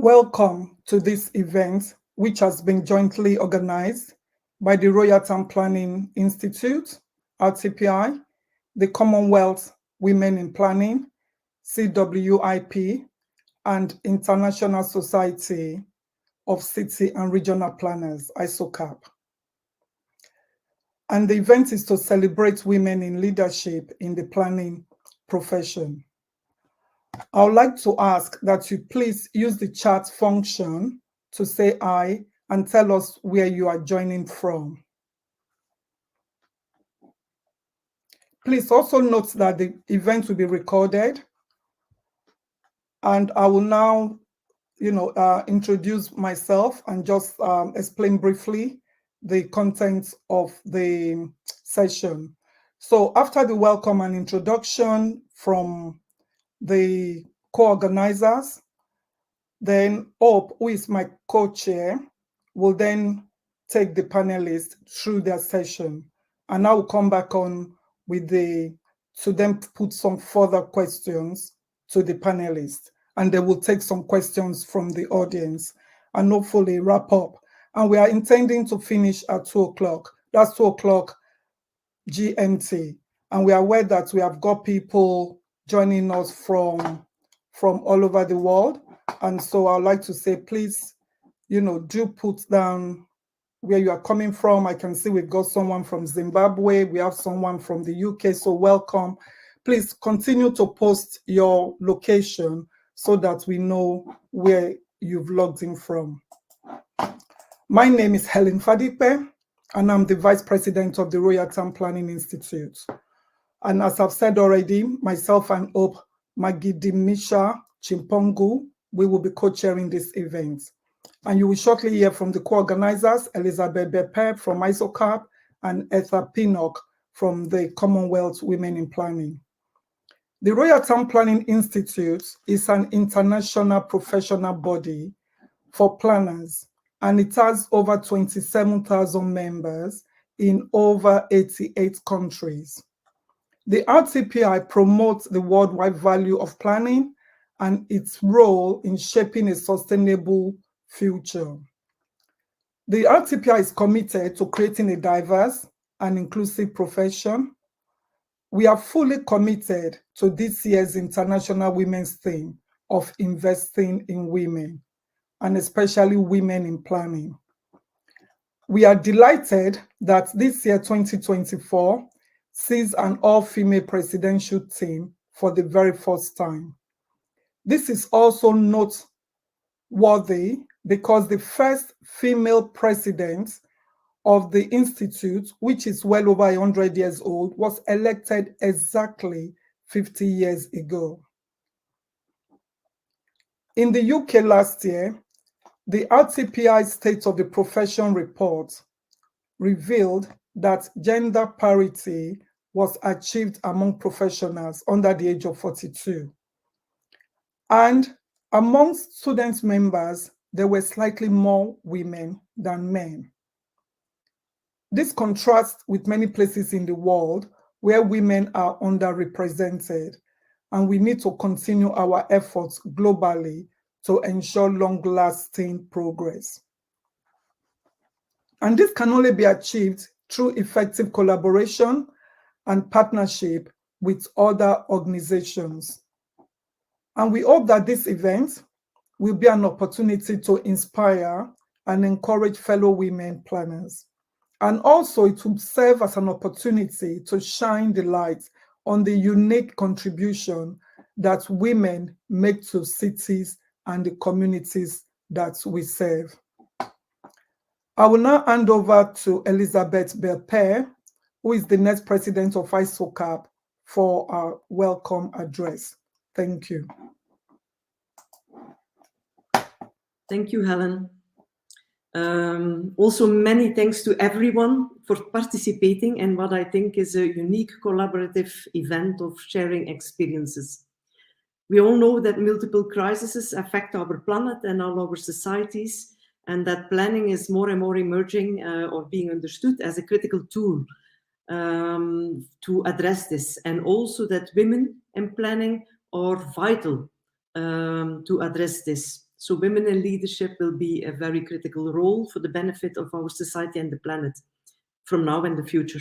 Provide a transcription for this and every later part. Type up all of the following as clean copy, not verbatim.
Welcome to this event, which has been jointly organized by the Royal Town Planning Institute, RTPI, the Commonwealth Women in Planning, CWIP, and International Society of City and Regional Planners, ISOCARP. And the event is to celebrate women in leadership in the planning profession. I would like to ask that you please use the chat function to say "I" and tell us where you are joining from. Please also note that the event will be recorded, and I will now, introduce myself and just explain briefly the content of the session. So after the welcome and introduction from the co-organizers, then Hope, who is my co-chair, will then take the panelists through their session. And I will come back on with to then put some further questions to the panelists. And they will take some questions from the audience and hopefully wrap up. And we are intending to finish at 2 o'clock. That's 2 o'clock GMT. And we are aware that we have got people joining us from all over the world. And so I'd like to say, please, do put down where you are coming from. I can see we've got someone from Zimbabwe. We have someone from the UK, so welcome. Please continue to post your location so that we know where you've logged in from. My name is Helen Fadipe, and I'm the Vice President of the Royal Town Planning Institute. And as I've said already, myself and Hope Magidimisha-Chipungu, we will be co-chairing this event. And you will shortly hear from the co-organizers, Elisabeth Belpaire from ISOCARP and Pinnock from the Commonwealth Women in Planning. The Royal Town Planning Institute is an international professional body for planners, and it has over 27,000 members in over 88 countries. The RTPI promotes the worldwide value of planning and its role in shaping a sustainable future. The RTPI is committed to creating a diverse and inclusive profession. We are fully committed to this year's International Women's Theme of investing in women, and especially women in planning. We are delighted that this year, 2024, sees an all-female presidential team for the very first time. This is also noteworthy because the first female president of the Institute, which is well over 100 years old, was elected exactly 50 years ago. In the UK last year, the RTPI State of the Profession report revealed that gender parity was achieved among professionals under the age of 42. And amongst student members, there were slightly more women than men. This contrasts with many places in the world where women are underrepresented, and we need to continue our efforts globally to ensure long-lasting progress. And this can only be achieved through effective collaboration and partnership with other organizations. And we hope that this event will be an opportunity to inspire and encourage fellow women planners. And also it will serve as an opportunity to shine the light on the unique contribution that women make to cities and the communities that we serve. I will now hand over to Elisabeth Belpaire, who is the next president of ISOCARP, for our welcome address. Thank you. Thank you, Helen. Also, many thanks to everyone for participating in what I think is a unique collaborative event of sharing experiences. We all know that multiple crises affect our planet and all our societies, and that planning is more and more emerging or being understood as a critical tool to address this, and also that women in planning are vital to address this. So women in leadership will be a very critical role for the benefit of our society and the planet from now and the future.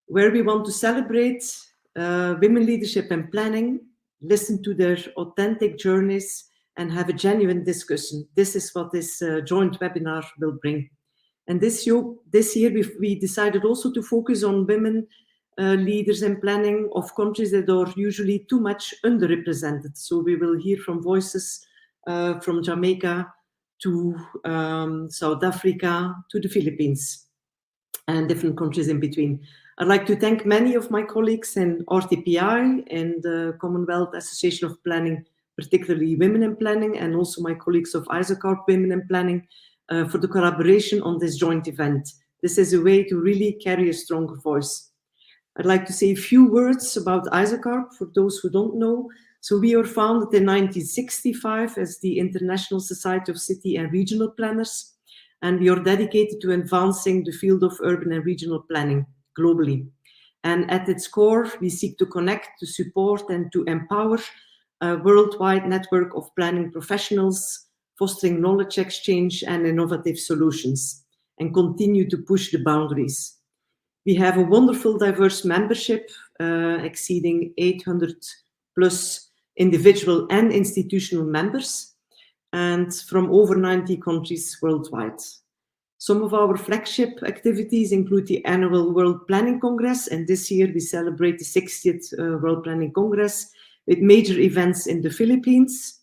Where we want to celebrate women leadership and planning, listen to their authentic journeys, and have a genuine discussion. This is what this joint webinar will bring. And this year we decided also to focus on women leaders in planning of countries that are usually too much underrepresented. So we will hear from voices from Jamaica to South Africa to the Philippines and different countries in between. I'd like to thank many of my colleagues in RTPI and the Commonwealth Association of Planning, particularly Women in Planning, and also my colleagues of ISOCARP Women in Planning for the collaboration on this joint event. This is a way to really carry a stronger voice. I'd like to say a few words about ISOCARP for those who don't know. So we were founded in 1965 as the International Society of City and Regional Planners, and we are dedicated to advancing the field of urban and regional planning globally. And at its core, we seek to connect, to support, and to empower a worldwide network of planning professionals, fostering knowledge exchange and innovative solutions, and continue to push the boundaries. We have a wonderful diverse membership exceeding 800 plus individual and institutional members, and from over 90 countries worldwide. Some of our flagship activities include the annual World Planning Congress, and this year we celebrate the 60th World Planning Congress with major events in the Philippines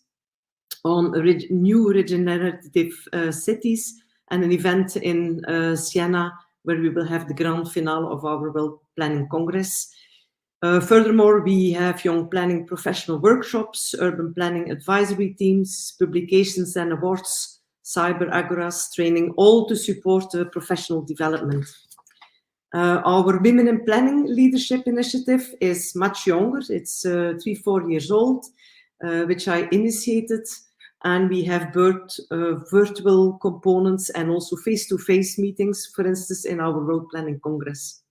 on new regenerative cities, and an event in Siena where we will have the grand finale of our World Planning Congress. Furthermore, we have young planning professional workshops, urban planning advisory teams, publications and awards, cyber agoras, training, all to support professional development. Our Women in Planning Leadership Initiative is much younger. It's 3-4 years old, which I initiated, and we have birthed virtual components and also face-to-face meetings, for instance, in our World Planning Congress.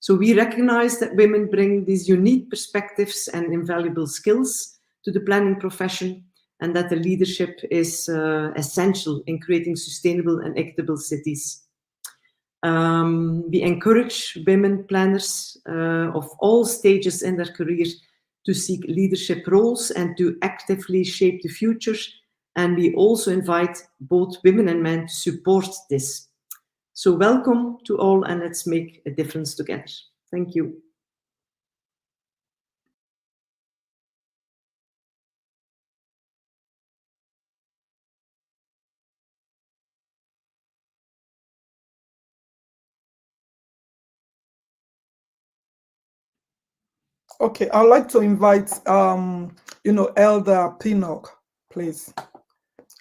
So we recognize that women bring these unique perspectives and invaluable skills to the planning profession, and that the leadership is essential in creating sustainable and equitable cities. We encourage women planners of all stages in their career to seek leadership roles and to actively shape the future. And we also invite both women and men to support this. So welcome to all, and let's make a difference together. Thank you. Okay, I'd like to invite, Elder Pinnock, please.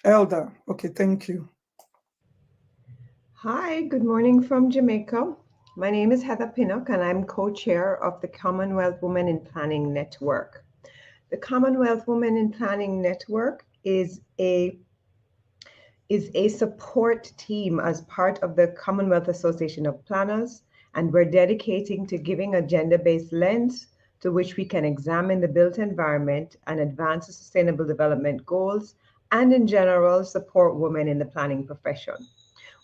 Elder, okay, thank you. Hi, good morning from Jamaica. My name is Heather Pinnock, and I'm co-chair of the Commonwealth Women in Planning Network. The Commonwealth Women in Planning Network is a support team as part of the Commonwealth Association of Planners, and we're dedicating to giving a gender-based lens to which we can examine the built environment and advance the sustainable development goals, and in general, support women in the planning profession.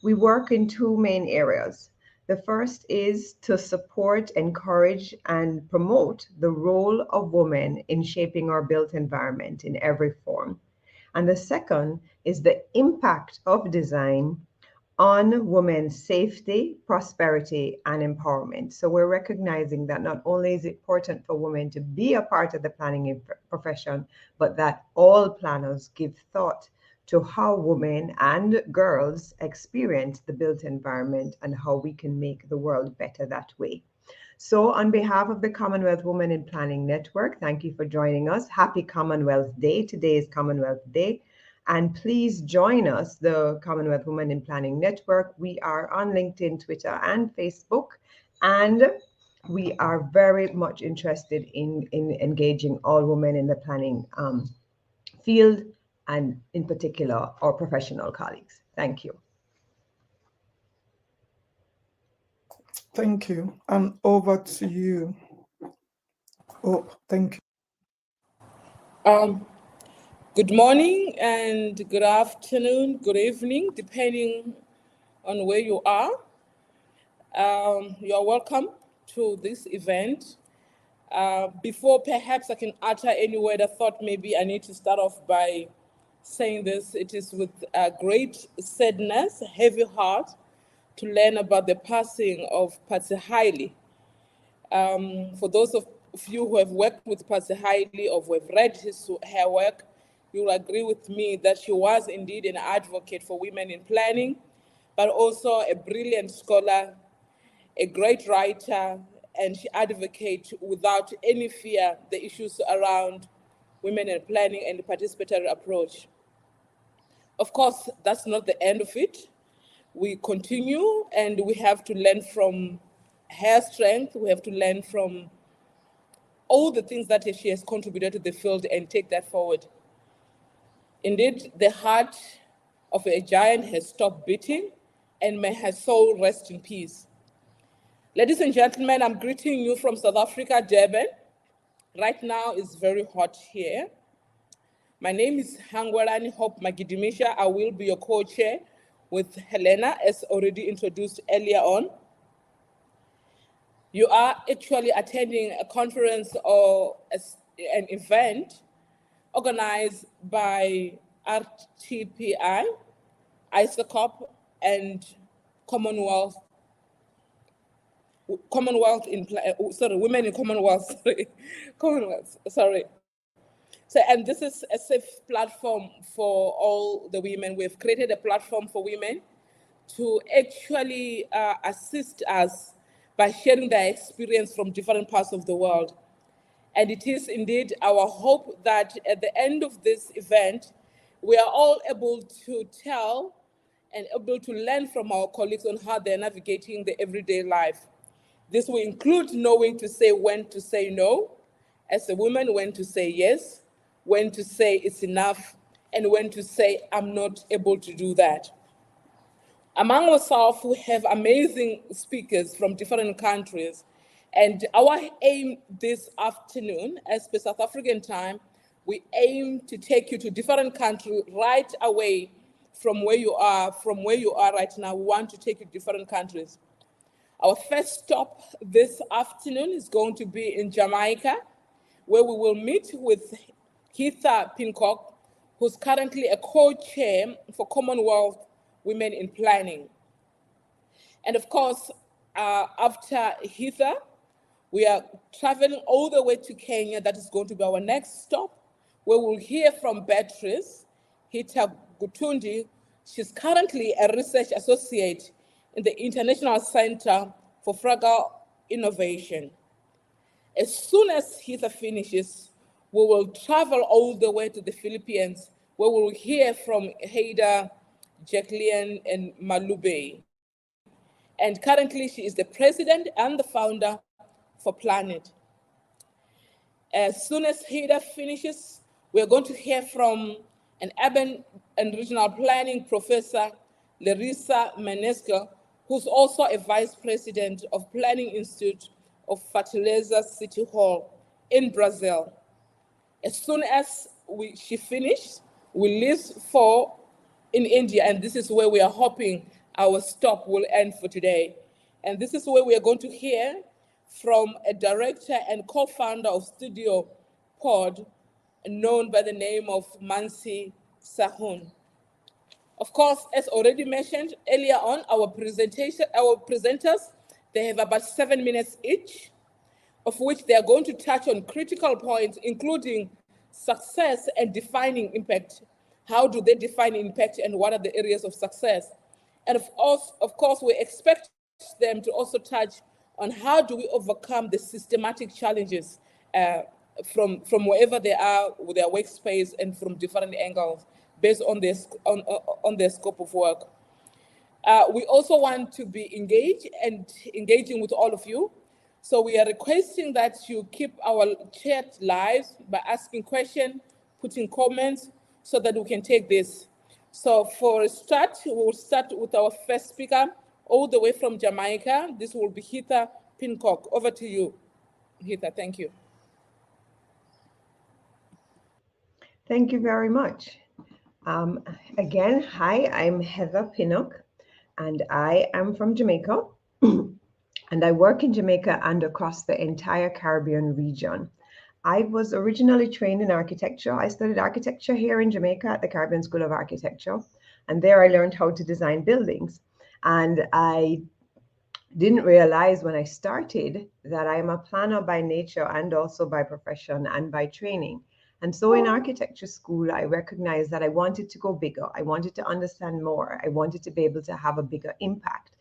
We work in two main areas. The first is to support, encourage, and promote the role of women in shaping our built environment in every form. And the second is the impact of design on women's safety, prosperity, and empowerment. So we're recognizing that not only is it important for women to be a part of the planning profession, but that all planners give thought to how women and girls experience the built environment and how we can make the world better that way. So on behalf of the Commonwealth Women in Planning Network, thank you for joining us. Happy Commonwealth Day. Today is Commonwealth Day. And please join us, the Commonwealth Women in Planning Network. We are on LinkedIn, Twitter, and Facebook. And we are very much interested in engaging all women in the planning field, and in particular, our professional colleagues. Thank you. Thank you. And over to you. Oh, thank you. Good morning and good afternoon, good evening, depending on where you are. You are welcome to this event. Before perhaps I can utter any word, I thought maybe I need to start off by saying this. It is with great sadness, heavy heart, to learn about the passing of Patsi Haile. For those of you who have worked with Patsi Haile or who have read her work, you will agree with me that she was indeed an advocate for women in planning, but also a brilliant scholar, a great writer, and she advocates without any fear the issues around women in planning and the participatory approach. Of course, that's not the end of it. We continue and we have to learn from her strength. We have to learn from all the things that she has contributed to the field and take that forward. Indeed, the heart of a giant has stopped beating, and may her soul rest in peace. Ladies and gentlemen, I'm greeting you from South Africa, Durban. Right now it's very hot here. My name is Hangwelani Hope Magidimisha. I will be your co-chair with Helena, as already introduced earlier on. You are actually attending a conference or an event organized by RTPI, ISOCARP, and Commonwealth Women in Commonwealth, sorry. So, and this is a safe platform for all the women. We've created a platform for women to actually assist us by sharing their experience from different parts of the world. And it is indeed our hope that at the end of this event, we are all able to tell and able to learn from our colleagues on how they're navigating the everyday life. This will include knowing to say when to say no, as a woman, when to say yes, when to say it's enough, and when to say I'm not able to do that. Among ourselves, we have amazing speakers from different countries. And our aim this afternoon, as per South African time, we aim to take you to different countries right away from where you are right now. We want to take you to different countries. Our first stop this afternoon is going to be in Jamaica, where we will meet with Heather Pinnock, who's currently a co-chair for Commonwealth Women in Planning. And of course, after Heather, we are traveling all the way to Kenya. That is going to be our next stop, where we'll hear from Beatrice Gutundi. She's currently a research associate in the International Center for Fragile Innovation. As soon as Heather finishes, we will travel all the way to the Philippines, where we will hear from Haida, Jacqueline, and Malube. And currently, she is the president and the founder for Planet. As soon as Haida finishes, we're going to hear from an urban and regional planning professor, Larissa Menesca, who's also a vice president of Planning Institute of Fortaleza City Hall in Brazil. As soon as she finishes, we leave in India, and this is where we are hoping our stop will end for today. And this is where we are going to hear from a director and co-founder of Studio Pod, known by the name of Mansi Sahun. Of course, as already mentioned earlier on, our presenters, they have about 7 minutes each, of which they are going to touch on critical points, including success and defining impact. How do they define impact and what are the areas of success? And of course, we expect them to also touch on how do we overcome the systematic challenges from wherever they are with their workspace and from different angles based on their scope of work. We also want to be engaging with all of you. So we are requesting that you keep our chat live by asking questions, putting comments, so that we can take this. So for a start, we will start with our first speaker, all the way from Jamaica. This will be Heather Pinnock. Over to you, Heather. Thank you. Thank you very much. Again, hi, I'm Heather Pinnock, and I am from Jamaica. And I work in Jamaica and across the entire Caribbean region. I was originally trained in architecture. I studied architecture here in Jamaica at the Caribbean School of Architecture. And there I learned how to design buildings. And I didn't realize when I started that I am a planner by nature and also by profession and by training. And so in architecture school, I recognized that I wanted to go bigger. I wanted to understand more. I wanted to be able to have a bigger impact.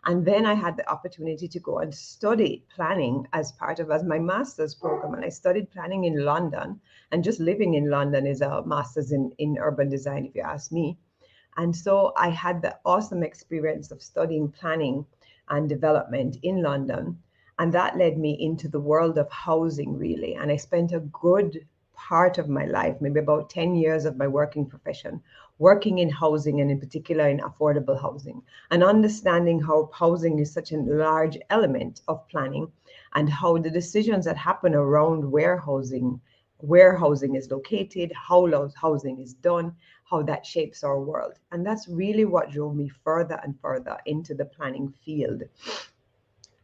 And then I had the opportunity to go and study planning as my master's program. And I studied planning in London, and just living in London is a master's in urban design, if you ask me. And so I had the awesome experience of studying planning and development in London. And that led me into the world of housing, really. And I spent a good part of my life, maybe about 10 years of my working profession, working in housing, and in particular in affordable housing, and understanding how housing is such a large element of planning, and how the decisions that happen around where housing is located, how housing is done, how that shapes our world. And that's really what drove me further and further into the planning field.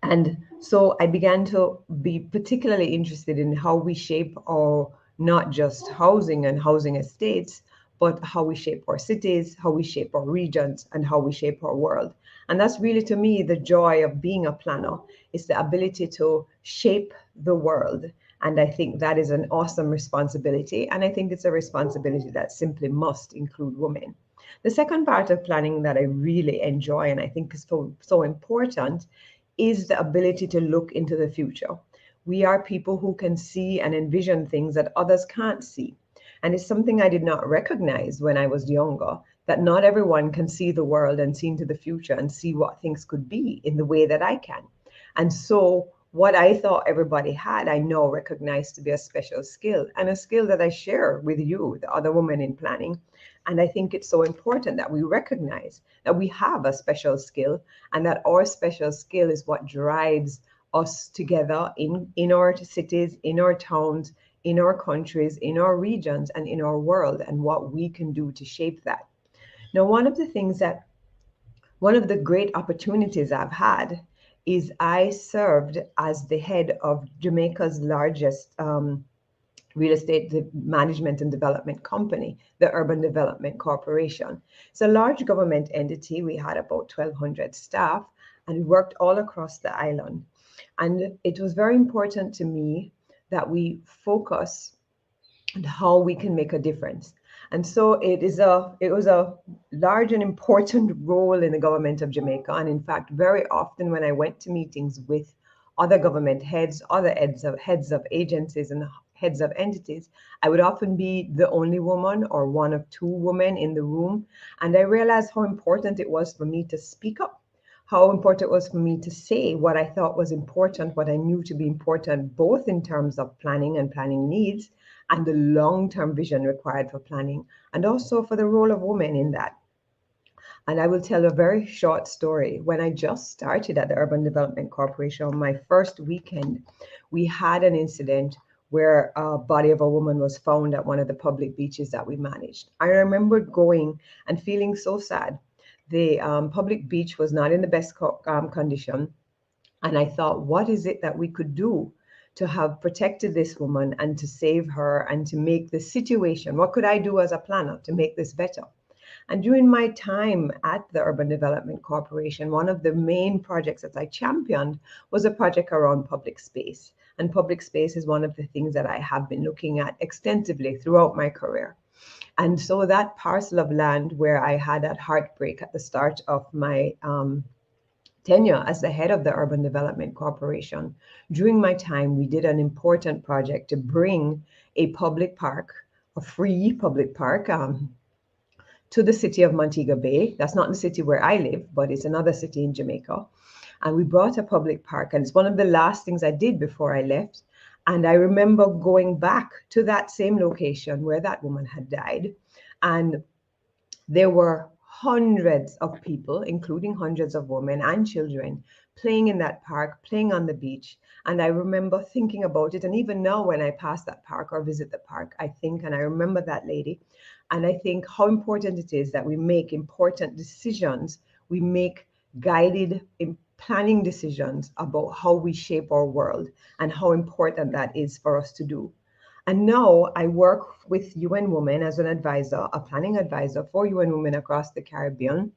And so I began to be particularly interested in how we shape our, not just housing and housing estates, but how we shape our cities, how we shape our regions, and how we shape our world. And that's really, to me, the joy of being a planner, is the ability to shape the world. And I think that is an awesome responsibility. And I think it's a responsibility that simply must include women. The second part of planning that I really enjoy and I think is so important is the ability to look into the future. We are people who can see and envision things that others can't see. And it's something I did not recognize when I was younger, that not everyone can see the world and see into the future and see what things could be in the way that I can. And so what I thought everybody had, I now recognize to be a special skill, and a skill that I share with you, the other women in planning. And I think it's so important that we recognize that we have a special skill, and that our special skill is what drives us together in our cities, in our towns, in our countries, in our regions, and in our world, and what we can do to shape that. Now, one of the great opportunities I've had is I served as the head of Jamaica's largest real estate management and development company, the Urban Development Corporation. It's a large government entity. We had about 1,200 staff, and we worked all across the island. And it was very important to me that we focus on how we can make a difference. And so it was a large and important role in the government of Jamaica. And in fact, very often when I went to meetings with other government heads, other heads of agencies and heads of entities, I would often be the only woman or one of two women in the room. And I realized how important it was for me to speak up, how important it was for me to say what I thought was important, what I knew to be important, both in terms of planning and planning needs, and the long-term vision required for planning, and also for the role of women in that. And I will tell a very short story. When I just started at the Urban Development Corporation, on my first weekend, we had an incident where a body of a woman was found at one of the public beaches that we managed. I remember going and feeling so sad. The public beach was not in the best condition. And I thought, what is it that we could do to have protected this woman and to save her and to make the situation, what could I do as a planner to make this better? And during my time at the Urban Development Corporation, one of the main projects that I championed was a project around public space. And public space is one of the things that I have been looking at extensively throughout my career. And so that parcel of land where I had that heartbreak at the start of my tenure as the head of the Urban Development Corporation, during my time, we did an important project to bring a public park, a free public park, to the city of Montego Bay. That's not the city where I live, but it's another city in Jamaica. And we brought a public park, and it's one of the last things I did before I left. And I remember going back to that same location where that woman had died, and there were hundreds of people, including hundreds of women and children, playing in that park, playing on the beach. And I remember thinking about it. And even now when I pass that park or visit the park, I think, and I remember that lady. And I think how important it is that we make important decisions. We make guided planning decisions about how we shape our world and how important that is for us to do. And now I work with UN Women as an advisor, a planning advisor for UN Women across the Caribbean,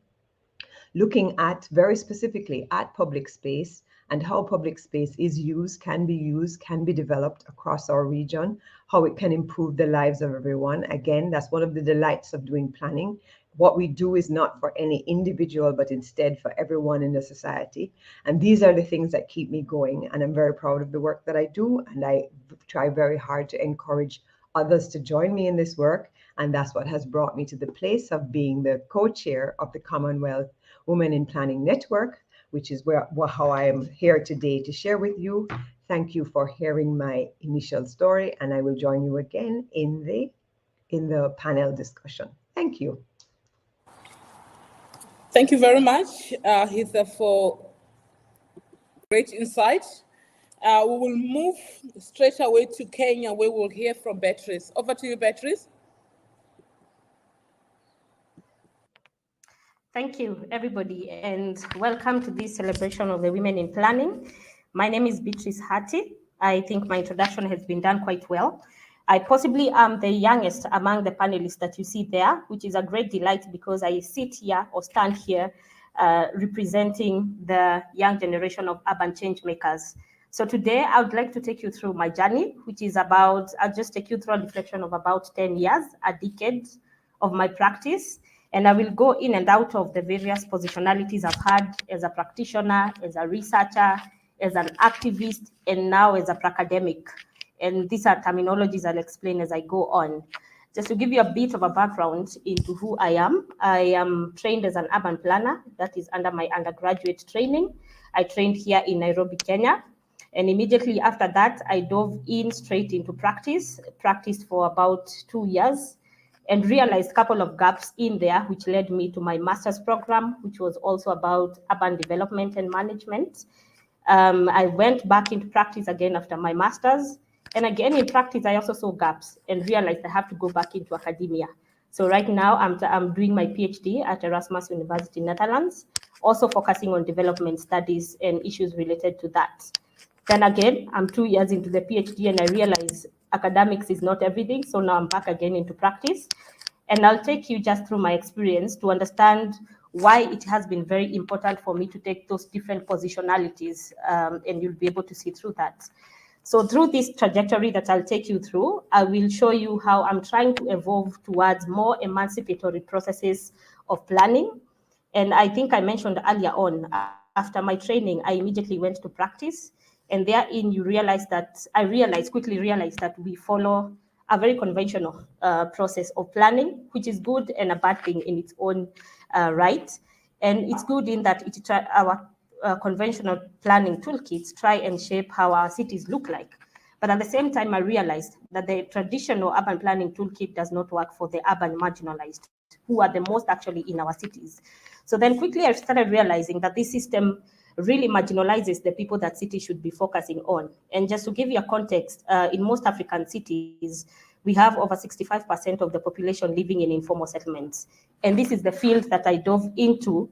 looking at very specifically at public space and how public space is used, can be developed across our region, how it can improve the lives of everyone. Again, that's one of the delights of doing planning. What we do is not for any individual, but instead for everyone in the society. And these are the things that keep me going. And I'm very proud of the work that I do. And I try very hard to encourage others to join me in this work. And that's what has brought me to the place of being the co-chair of the Commonwealth Women in Planning Network, which is how I am here today to share with you. Thank you for hearing my initial story, and I will join you again in the panel discussion. Thank you. Thank you very much, Heather, for great insight. We will move straight away to Kenya, where we'll hear from Beatrice. Over to you, Beatrice. Thank you, everybody, and welcome to this celebration of the Women in Planning. My name is Beatrice Hati. I think my introduction has been done quite well. I possibly am the youngest among the panelists that you see there, which is a great delight because I sit here or stand here representing the young generation of urban change makers. So today I would like to take you through my journey, which is about, I'll just take you through a reflection of about 10 years, a decade of my practice. And I will go in and out of the various positionalities I've had as a practitioner, as a researcher, as an activist, and now as a academic. And these are terminologies I'll explain as I go on. Just to give you a bit of a background into who I am trained as an urban planner. That is under my undergraduate training. I trained here in Nairobi, Kenya. And immediately after that, I dove in straight into practiced for about 2 years, and realized a couple of gaps in there, which led me to my master's program, which was also about urban development and management. I went back into practice again after my master's. And again, in practice, I also saw gaps and realized I have to go back into academia. So right now, I'm doing my PhD at Erasmus University, Netherlands, also focusing on development studies and issues related to that. Then again, I'm 2 years into the PhD and I realize academics is not everything. So now I'm back again into practice. And I'll take you just through my experience to understand why it has been very important for me to take those different positionalities, and you'll be able to see through that. So through this trajectory that I'll take you through, I will show you how I'm trying to evolve towards more emancipatory processes of planning. And I think I mentioned earlier on, after my training, I immediately went to practice. And therein, I quickly realized that we follow a very conventional process of planning, which is good and a bad thing in its own right. And it's good in that our conventional planning toolkits try and shape how our cities look like. But at the same time, I realized that the traditional urban planning toolkit does not work for the urban marginalized, who are the most actually in our cities. So then quickly I started realizing that this system really marginalizes the people that cities should be focusing on. And just to give you a context, in most African cities, we have over 65% of the population living in informal settlements. And this is the field that I dove into.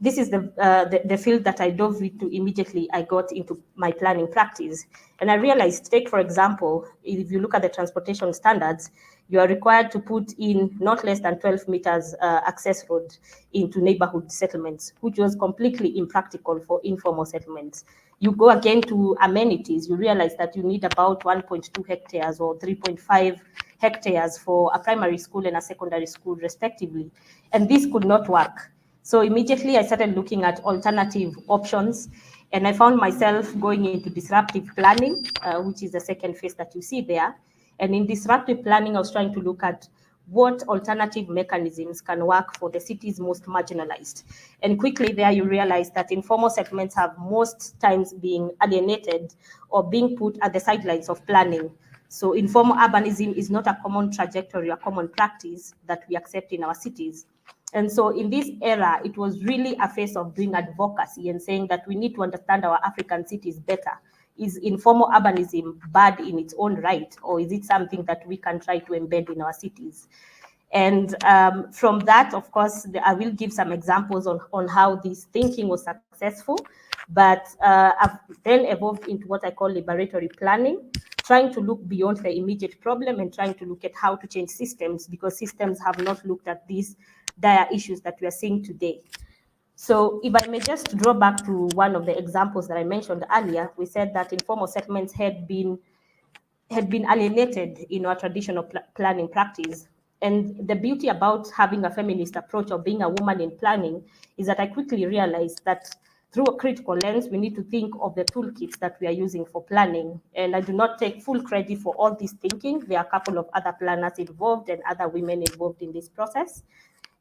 This is the field that I dove into immediately I got into my planning practice. And I realized, take for example, if you look at the transportation standards, you are required to put in not less than 12 meters access road into neighborhood settlements, which was completely impractical for informal settlements. You go again to amenities, you realize that you need about 1.2 hectares or 3.5 hectares for a primary school and a secondary school respectively. And this could not work. So immediately I started looking at alternative options, and I found myself going into disruptive planning, which is the second phase that you see there. And in disruptive planning, I was trying to look at what alternative mechanisms can work for the cities most marginalized. And quickly there you realize that informal settlements have most times being alienated or being put at the sidelines of planning. So informal urbanism is not a common trajectory, a common practice that we accept in our cities. And so in this era, it was really a phase of doing advocacy and saying that we need to understand our African cities better. Is informal urbanism bad in its own right, or is it something that we can try to embed in our cities? And from that, of course, I will give some examples on how this thinking was successful, but I've then evolved into what I call liberatory planning, trying to look beyond the immediate problem and trying to look at how to change systems, because systems have not looked at these dire issues that we are seeing today. So if I may just draw back to one of the examples that I mentioned earlier, we said that informal settlements had been alienated in our traditional planning practice. And the beauty about having a feminist approach or being a woman in planning is that I quickly realized that through a critical lens, we need to think of the toolkits that we are using for planning. And I do not take full credit for all this thinking. There are a couple of other planners involved and other women involved in this process.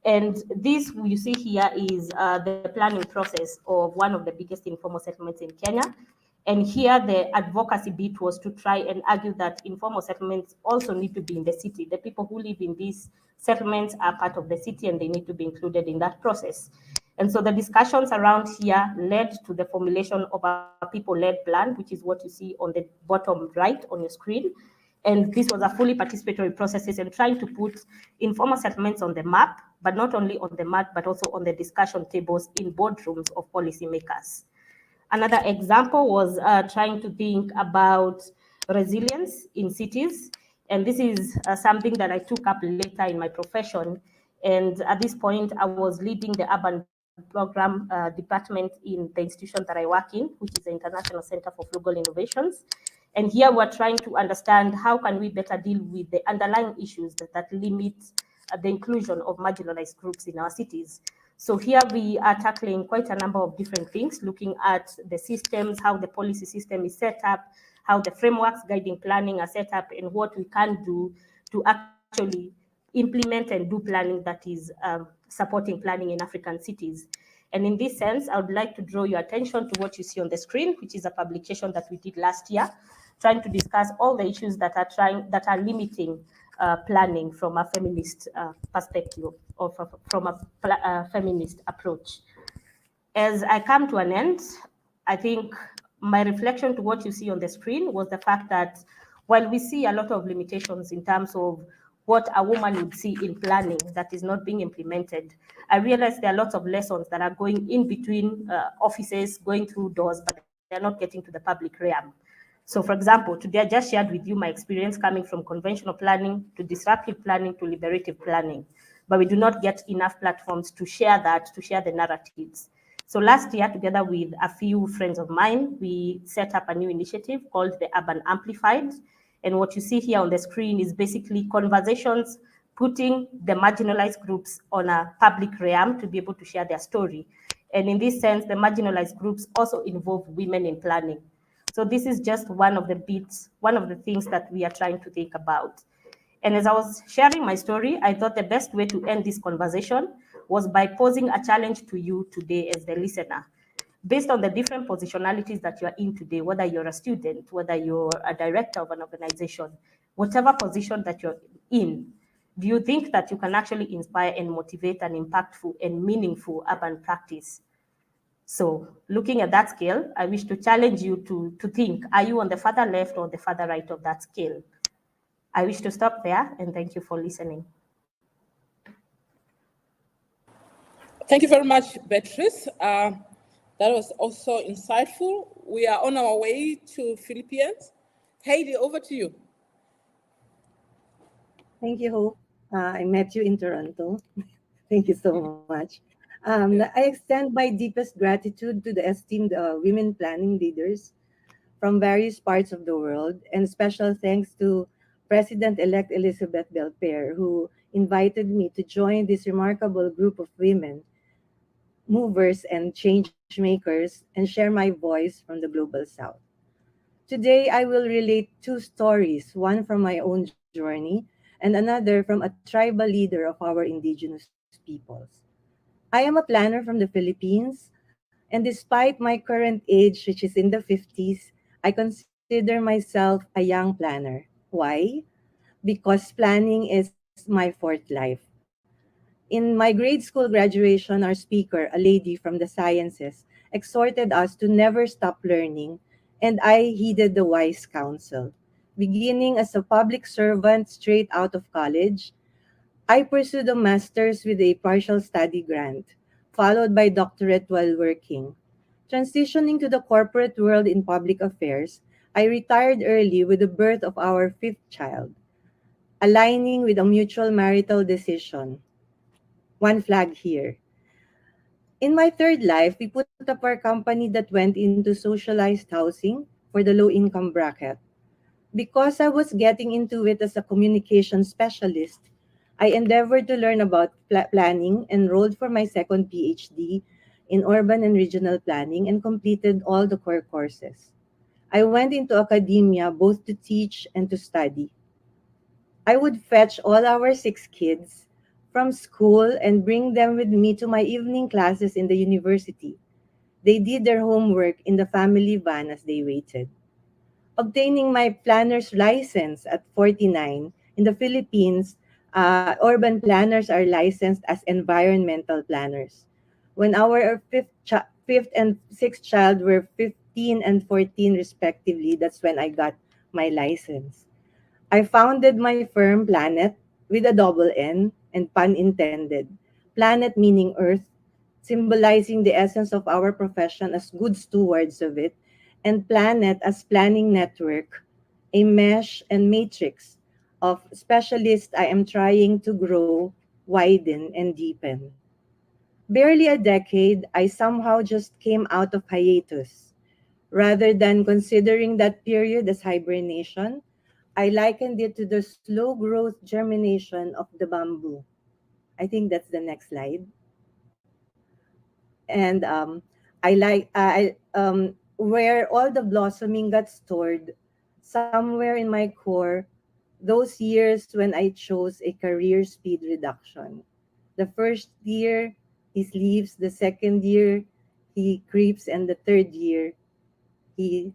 And this you see here is the planning process of one of the biggest informal settlements in Kenya. And here the advocacy bit was to try and argue that informal settlements also need to be in the city. The people who live in these settlements are part of the city and they need to be included in that process. And so the discussions around here led to the formulation of a people-led plan, which is what you see on the bottom right on your screen. And this was a fully participatory process and trying to put informal settlements on the map, but not only on the map, but also on the discussion tables in boardrooms of policymakers. Another example was trying to think about resilience in cities. And this is something that I took up later in my profession. And at this point, I was leading the urban program department in the institution that I work in, which is the International Center for Frugal Innovations. And here we're trying to understand how can we better deal with the underlying issues that limit the inclusion of marginalized groups in our cities. So here we are tackling quite a number of different things, looking at the systems, how the policy system is set up, how the frameworks guiding planning are set up, and what we can do to actually implement and do planning that is supporting planning in African cities. And in this sense, I would like to draw your attention to what you see on the screen, which is a publication that we did last year, trying to discuss all the issues that are limiting planning from a feminist perspective or from a feminist approach. As I come to an end, I think my reflection to what you see on the screen was the fact that while we see a lot of limitations in terms of what a woman would see in planning that is not being implemented, I realize there are lots of lessons that are going in between offices, going through doors, but they're not getting to the public realm. So for example, today I just shared with you my experience coming from conventional planning to disruptive planning to liberative planning, but we do not get enough platforms to share that, to share the narratives. So last year, together with a few friends of mine, we set up a new initiative called the Urban Amplified. And what you see here on the screen is basically conversations putting the marginalized groups on a public realm to be able to share their story. And in this sense, the marginalized groups also involve women in planning. So this is just one of the bits, one of the things that we are trying to think about. And as I was sharing my story, I thought the best way to end this conversation was by posing a challenge to you today as the listener. Based on the different positionalities that you are in today, whether you're a student, whether you're a director of an organization, whatever position that you're in, do you think that you can actually inspire and motivate an impactful and meaningful urban practice? So looking at that scale, I wish to challenge you to think, are you on the further left or the further right of that scale? I wish to stop there and thank you for listening. Thank you very much, Beatrice. That was also insightful. We are on our way to Philippines. Heidi, over to you. Thank you, Hope. I met you in Toronto. Thank you so much. I extend my deepest gratitude to the esteemed women planning leaders from various parts of the world, and special thanks to President-elect Elisabeth Belpaire, who invited me to join this remarkable group of women, movers and change makers, and share my voice from the Global South. Today, I will relate two stories, one from my own journey and another from a tribal leader of our indigenous peoples. I am a planner from the Philippines, and despite my current age, which is in the 50s, I consider myself a young planner. Why? Because planning is my fourth life. In my grade school graduation, our speaker, a lady from the sciences, exhorted us to never stop learning, and I heeded the wise counsel. Beginning as a public servant straight out of college, I pursued a master's with a partial study grant, followed by doctorate while working. Transitioning to the corporate world in public affairs, I retired early with the birth of our fifth child, aligning with a mutual marital decision. One flag here. In my third life, we put up our company that went into socialized housing for the low income bracket. Because I was getting into it as a communication specialist, I endeavored to learn about planning, enrolled for my second PhD in urban and regional planning, and completed all the core courses. I went into academia both to teach and to study. I would fetch all our six kids from school and bring them with me to my evening classes in the university. They did their homework in the family van as they waited. Obtaining my planner's license at 49 in the Philippines, urban planners are licensed as environmental planners. When our fifth and sixth child were 15 and 14 respectively, that's when I got my license. I founded my firm Planet with a double N and pun intended. Planet meaning Earth, symbolizing the essence of our profession as good stewards of it, and Planet as planning network, a mesh and matrix of specialists I am trying to grow, widen, and deepen. Barely a decade, I somehow just came out of hiatus. Rather than considering that period as hibernation, I likened it to the slow growth germination of the bamboo. I think that's the next slide. And where all the blossoming got stored, somewhere in my core, those years when I chose a career speed reduction. The first year, he sleeps. The second year, he creeps. And the third year, he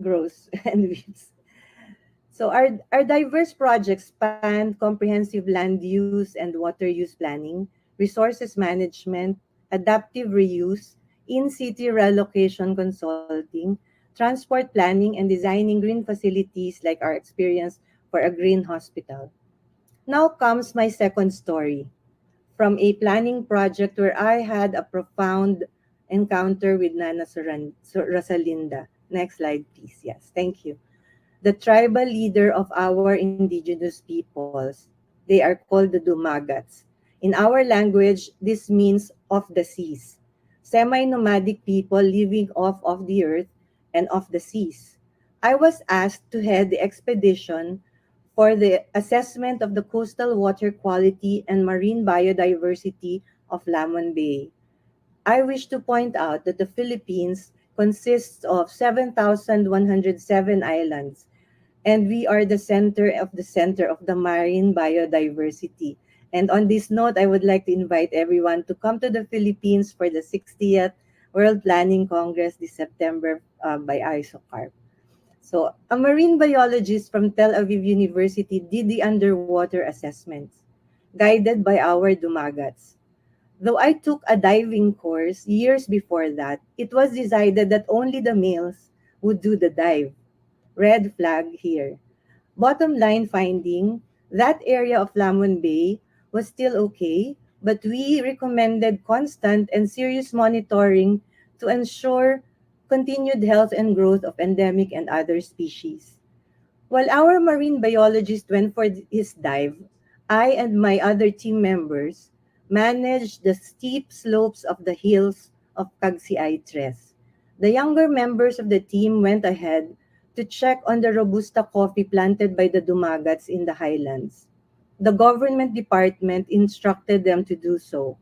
grows and weeps. So our diverse projects span comprehensive land use and water use planning, resources management, adaptive reuse, in-city relocation consulting, transport planning, and designing green facilities like our experience for a green hospital. Now comes my second story from a planning project where I had a profound encounter with Nana Rosalinda. Next slide, please. Yes, thank you. The tribal leader of our indigenous peoples. They are called the Dumagats. In our language, this means of the seas. Semi-nomadic people living off of the earth and of the seas. I was asked to head the expedition for the assessment of the coastal water quality and marine biodiversity of Lamon Bay. I wish to point out that the Philippines consists of 7,107 islands, and we are the center of the marine biodiversity. And on this note, I would like to invite everyone to come to the Philippines for the 60th World Planning Congress this September by ISOCARP. So, a marine biologist from Tel Aviv University did the underwater assessments, guided by our Dumagats. Though I took a diving course years before that, it was decided that only the males would do the dive. Red flag here. Bottom line finding, that area of Lamon Bay was still okay, but we recommended constant and serious monitoring to ensure continued health and growth of endemic and other species. While our marine biologist went for his dive, I and my other team members managed the steep slopes of the hills of 𝐶𝐽. The younger members of the team went ahead to check on the Robusta coffee planted by the Dumagats in the highlands. The government department instructed them to do so.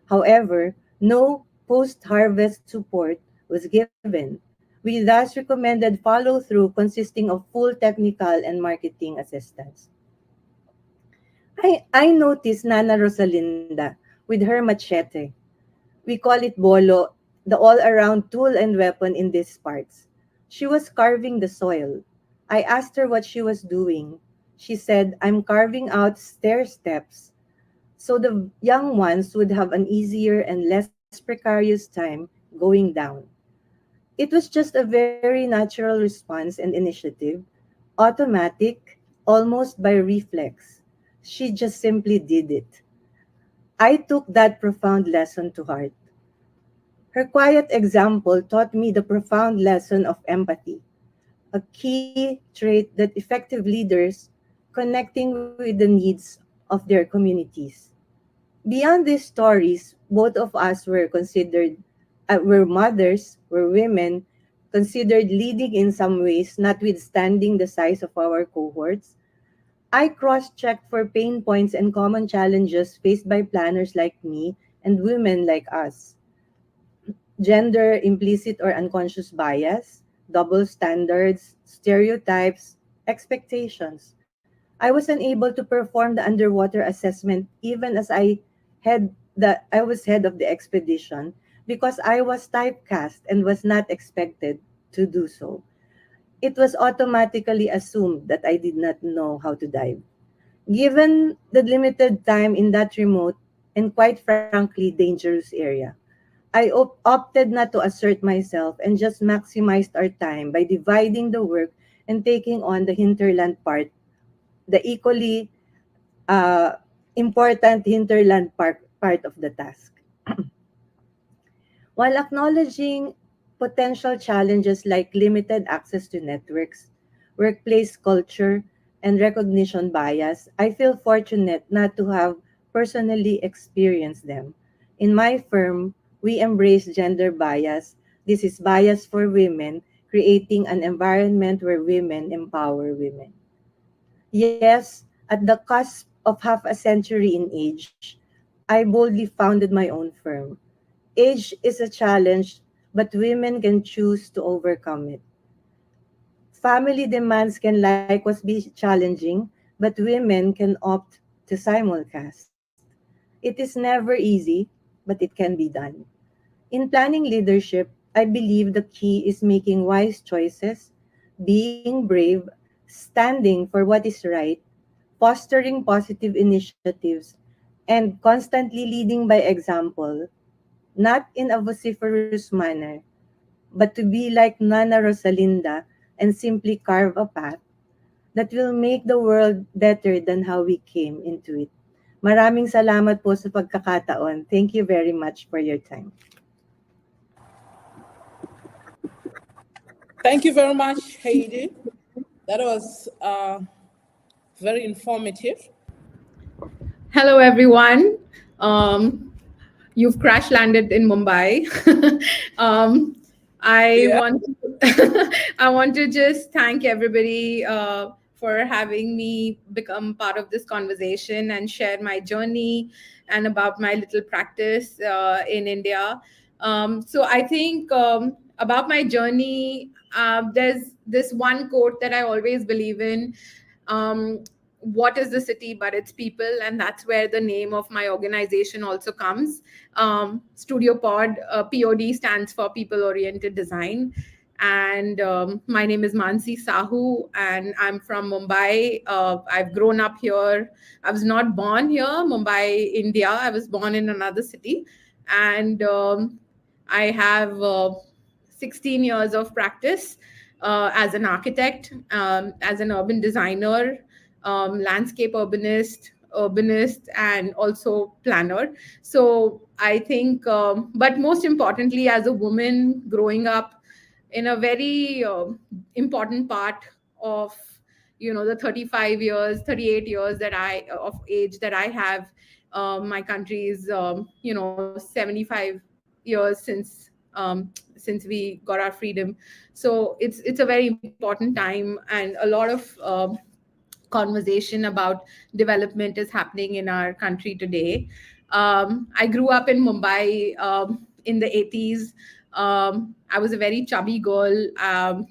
However, no post-harvest support was given. We thus recommended follow-through consisting of full technical and marketing assistance. I noticed Nana Rosalinda with her machete. We call it bolo, the all-around tool and weapon in these parts. She was carving the soil. I asked her what she was doing. She said, I'm carving out stair steps so the young ones would have an easier and less precarious time going down. It was just a very natural response and initiative, automatic, almost by reflex. She just simply did it. I took that profound lesson to heart. Her quiet example taught me the profound lesson of empathy, a key trait that effective leaders connecting with the needs of their communities. Beyond these stories, both of us were mothers, were women, considered leading in some ways, notwithstanding the size of our cohorts. I cross checked for pain points and common challenges faced by planners like me and women like us: gender, implicit or unconscious bias, double standards, stereotypes, expectations. I was unable to perform the underwater assessment even as I was head of the expedition because I was typecast and was not expected to do so. It was automatically assumed that I did not know how to dive. Given the limited time in that remote and quite frankly dangerous area, I opted not to assert myself and just maximized our time by dividing the work and taking on the hinterland part, the equally uh, important part of the task. While acknowledging potential challenges like limited access to networks, workplace culture, and recognition bias, I feel fortunate not to have personally experienced them. In my firm, we embrace gender bias. This is bias for women, creating an environment where women empower women. Yes, at the cusp of half a century in age, I boldly founded my own firm. Age is a challenge, but women can choose to overcome it. Family demands can likewise be challenging, but women can opt to simulcast. It is never easy, but it can be done. In planning leadership, I believe the key is making wise choices, being brave, standing for what is right, fostering positive initiatives, and constantly leading by example, not in a vociferous manner, but to be like Nana Rosalinda and simply carve a path that will make the world better than how we came into it. Maraming salamat po sa pagkakataon. Thank you very much for your time. Thank you very much, Heidi. That was very informative. Hello, everyone. You've crash landed in Mumbai. I want to just thank everybody for having me become part of this conversation and share my journey and about my little practice in India. So I think about my journey, there's this one quote that I always believe in. What is the city but its people? And that's where the name of my organization also comes. Studio Pod, POD stands for People Oriented Design. And my name is Mansi Sahu, and I'm from Mumbai. I've grown up here. I was not born here, Mumbai, India. I was born in another city. And I have 16 years of practice as an architect, as an urban designer, landscape urbanist, and also planner. So I think, but most importantly, as a woman growing up in a very important part of, the 35 years, 38 years of age that I have. My country is, 75 years since we got our freedom. So it's a very important time, and a lot of conversation about development is happening in our country today. I grew up in Mumbai in the 80s. I was a very chubby girl,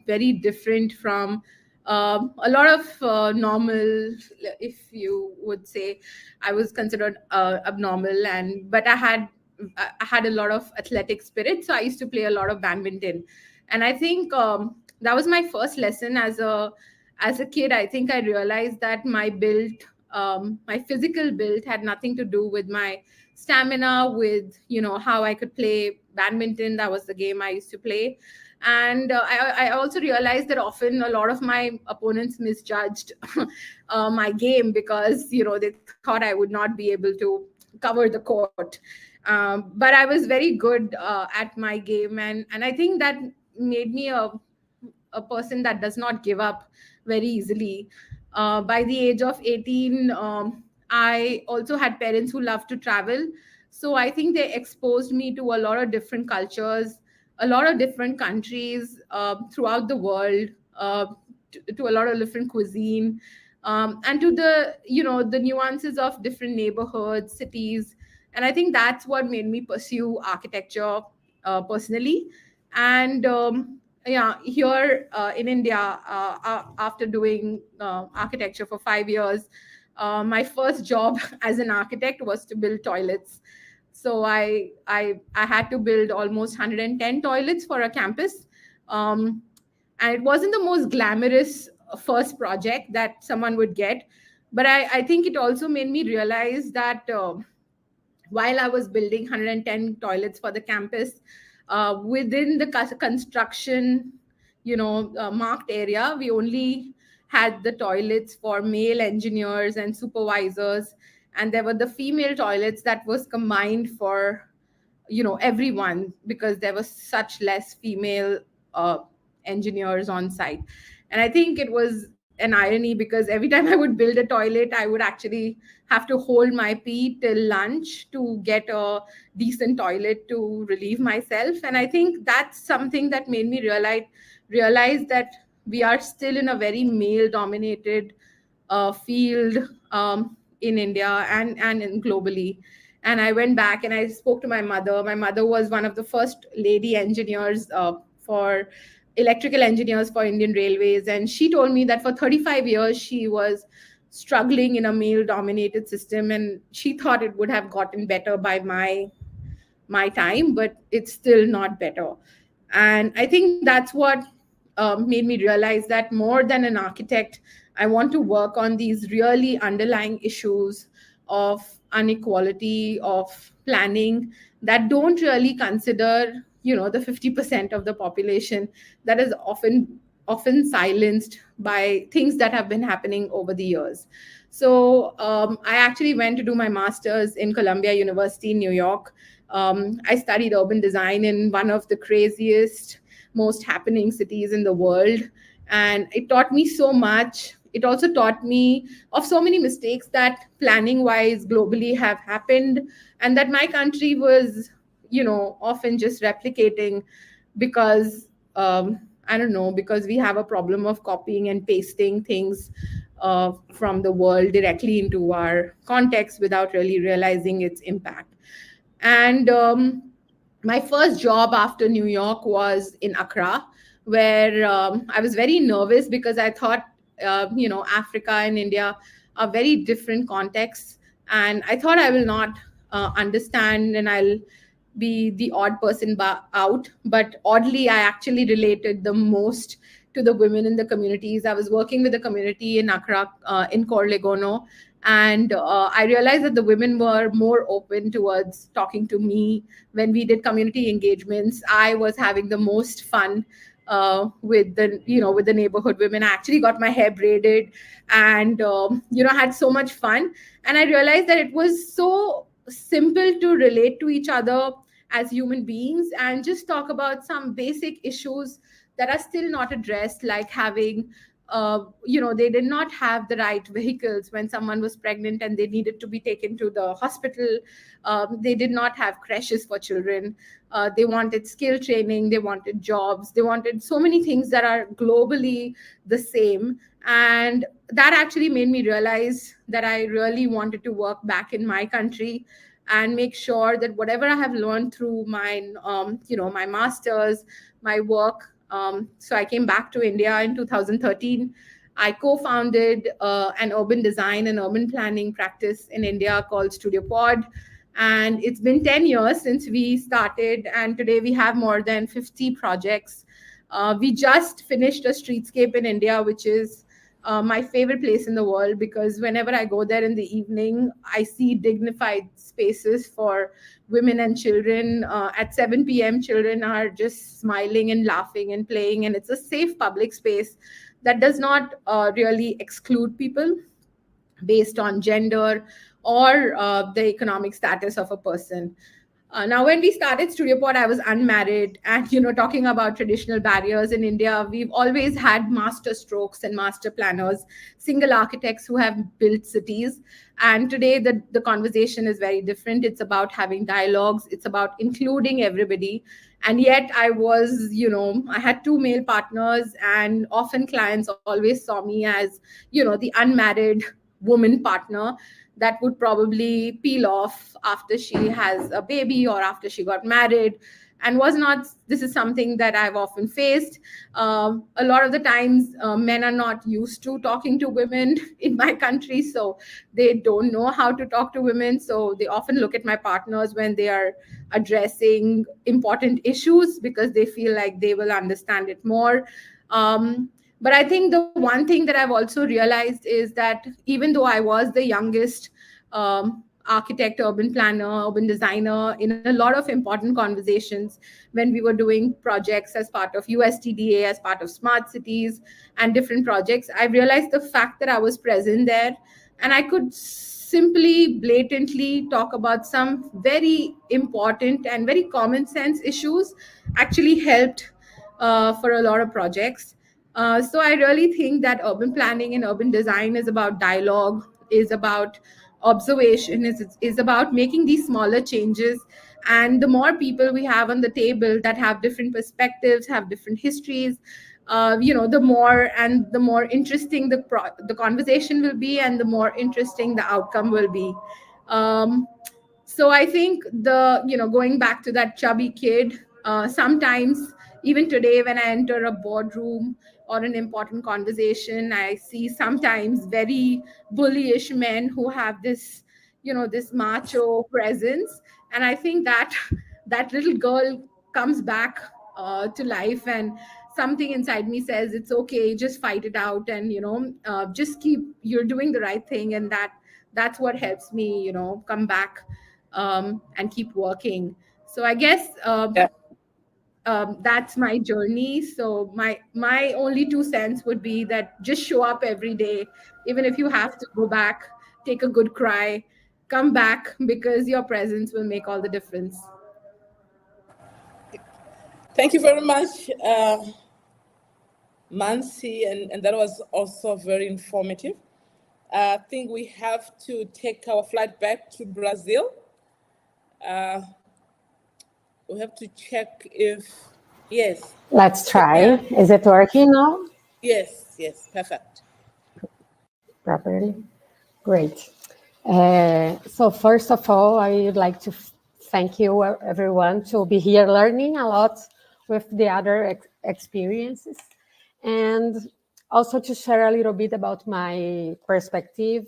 very different from a lot of normal, if you would say. I was considered abnormal, but I had a lot of athletic spirit, so I used to play a lot of badminton. And I think that was my first lesson as a kid. I think I realized that my build my physical build had nothing to do with my stamina, with how I could play badminton. That was the game I used to play. And I also realized that often a lot of my opponents misjudged my game because they thought I would not be able to cover the court. But I was very good at my game, and I think that made me a person that does not give up very easily. By the age of 18, I also had parents who loved to travel. So I think they exposed me to a lot of different cultures, a lot of different countries throughout the world, to a lot of different cuisine, and to the nuances of different neighborhoods, cities. And I think that's what made me pursue architecture personally. And yeah, here in India, after doing architecture for 5 years, my first job as an architect was to build toilets. So I had to build almost 110 toilets for a campus. And it wasn't the most glamorous first project that someone would get. But I think it also made me realize that while I was building 110 toilets for the campus, within the construction, marked area, we only had the toilets for male engineers and supervisors, and there were the female toilets that was combined for everyone, because there was such less female engineers on site. And I think it was an irony, because every time I would build a toilet, I would actually have to hold my pee till lunch to get a decent toilet to relieve myself. And I think that's something that made me realize that we are still in a very male dominated field in India and globally. And I went back and I spoke to my mother. My mother was one of the first lady engineers for electrical engineers for Indian Railways. And she told me that for 35 years, she was struggling in a male dominated system. And she thought it would have gotten better by my time, but it's still not better. And I think that's what made me realize that more than an architect, I want to work on these really underlying issues of inequality, of planning, that don't really consider the 50% of the population that is often silenced by things that have been happening over the years. So I actually went to do my master's in Columbia University in New York. I studied urban design in one of the craziest, most happening cities in the world, and it taught me so much. It also taught me of so many mistakes that planning wise globally have happened, and that my country was often just replicating because I don't know, because we have a problem of copying and pasting things from the world directly into our context without really realizing its impact. And my first job after New York was in Accra, where I was very nervous because I thought Africa and India are very different contexts, and I thought I will not understand and I'll be the odd person out. But oddly, I actually related the most to the women in the communities. I was working with the community in Accra, in Korlegono, and I realized that the women were more open towards talking to me when we did community engagements. I was having the most fun with the neighborhood women. I actually got my hair braided and had so much fun. And I realized that it was so simple to relate to each other as human beings and just talk about some basic issues that are still not addressed, like having they did not have the right vehicles when someone was pregnant and they needed to be taken to the hospital. They did not have creches for children. They wanted skill training. They wanted jobs. They wanted so many things that are globally the same. And that actually made me realize that I really wanted to work back in my country and make sure that whatever I have learned through my, my master's, my work. So I came back to India in 2013. I co-founded an urban design and urban planning practice in India called Studio Pod. And it's been 10 years since we started. And today we have more than 50 projects. We just finished a streetscape in India, which is my favorite place in the world, because whenever I go there in the evening, I see dignified spaces for women and children. At 7 p.m., children are just smiling and laughing and playing, and it's a safe public space that does not really exclude people based on gender or the economic status of a person. Now, when we started StudioPod, I was unmarried, and talking about traditional barriers in India, we've always had master strokes and master planners, single architects who have built cities. And today, the conversation is very different. It's about having dialogues. It's about including everybody. And yet, I had two male partners, and often clients always saw me as, the unmarried woman partner that would probably peel off after she has a baby or after she got married, and this is something that I've often faced. A lot of the times, men are not used to talking to women in my country, so they don't know how to talk to women. So they often look at my partners when they are addressing important issues, because they feel like they will understand it more. But I think the one thing that I've also realized is that even though I was the youngest architect, urban planner, urban designer in a lot of important conversations when we were doing projects as part of USTDA, as part of smart cities and different projects, I realized the fact that I was present there and I could simply blatantly talk about some very important and very common sense issues actually helped for a lot of projects. So I really think that urban planning and urban design is about dialogue, is about observation, is about making these smaller changes. And the more people we have on the table that have different perspectives, have different histories, the more interesting the conversation will be, and the more interesting the outcome will be. So I think going back to that chubby kid, sometimes even today when I enter a boardroom or an important conversation, I see sometimes very bullyish men who have this macho presence, and I think that that little girl comes back to life, and something inside me says it's okay, just fight it out, and you're doing the right thing, and that's what helps me come back and keep working. So I guess that's my journey. So my only 2 cents would be that just show up every day, even if you have to go back, take a good cry, come back, because your presence will make all the difference. Thank you very much, Mansi, and that was also very informative. I think we have to take our flight back to Brazil. We have to check if, yes. Let's try. Is it working now? Yes, perfect. Properly. Great. So first of all, I would like to thank you everyone to be here learning a lot with the other experiences, and also to share a little bit about my perspective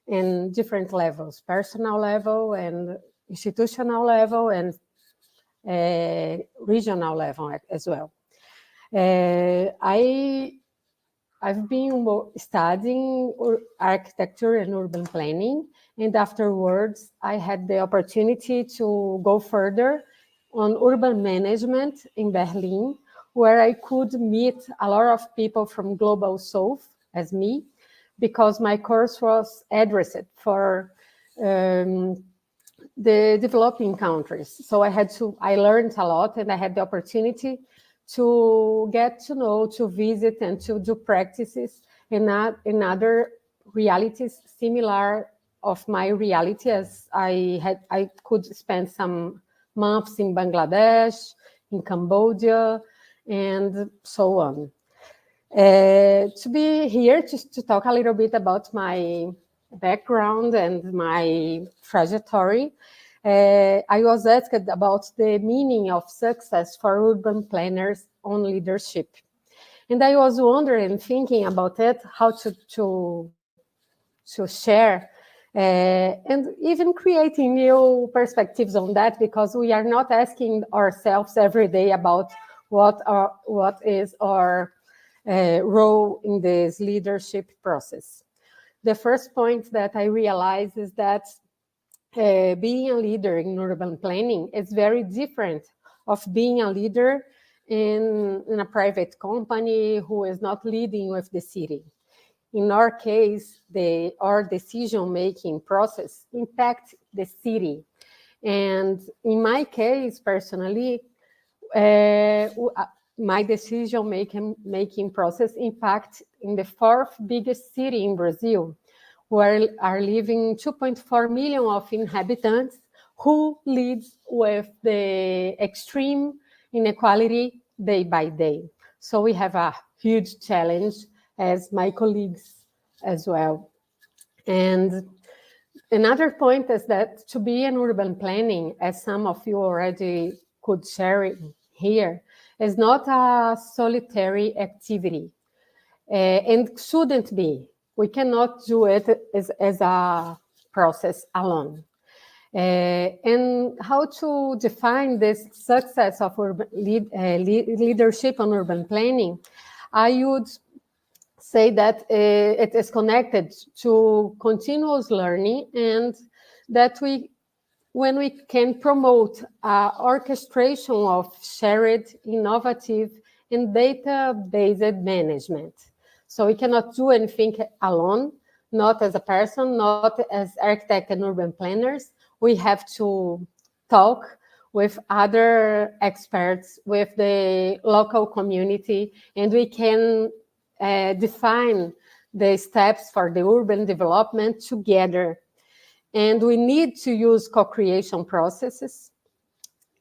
in different levels, personal level and institutional level and regional level as well. I've been studying architecture and urban planning, and afterwards I had the opportunity to go further on urban management in Berlin, where I could meet a lot of people from Global South as me, because my course was addressed for the developing countries. So I learned a lot, and I had the opportunity to get to know, to visit, and to do practices in other realities similar of my reality, as I could spend some months in Bangladesh, in Cambodia, and so on. To be here just to talk a little bit about my background and my trajectory, I was asked about the meaning of success for urban planners on leadership. And I was wondering, thinking about it, how to share and even creating new perspectives on that, because we are not asking ourselves every day about what is our role in this leadership process. The first point that I realized is that being a leader in urban planning is very different of being a leader in a private company who is not leading with the city. In our case, our decision-making process impacts the city. And in my case, personally, my decision-making process impacts in the fourth biggest city in Brazil, where are living 2.4 million of inhabitants who leads with the extreme inequality day by day. So we have a huge challenge as my colleagues as well. And another point is that to be in urban planning, as some of you already could share here, is not a solitary activity and shouldn't be. We cannot do it as a process alone. And how to define this success of leadership on urban planning? I would say that it is connected to continuous learning, and that when we can promote orchestration of shared, innovative, and data-based management. So we cannot do anything alone, not as a person, not as architects and urban planners. We have to talk with other experts, with the local community, and we can define the steps for the urban development together. And we need to use co-creation processes.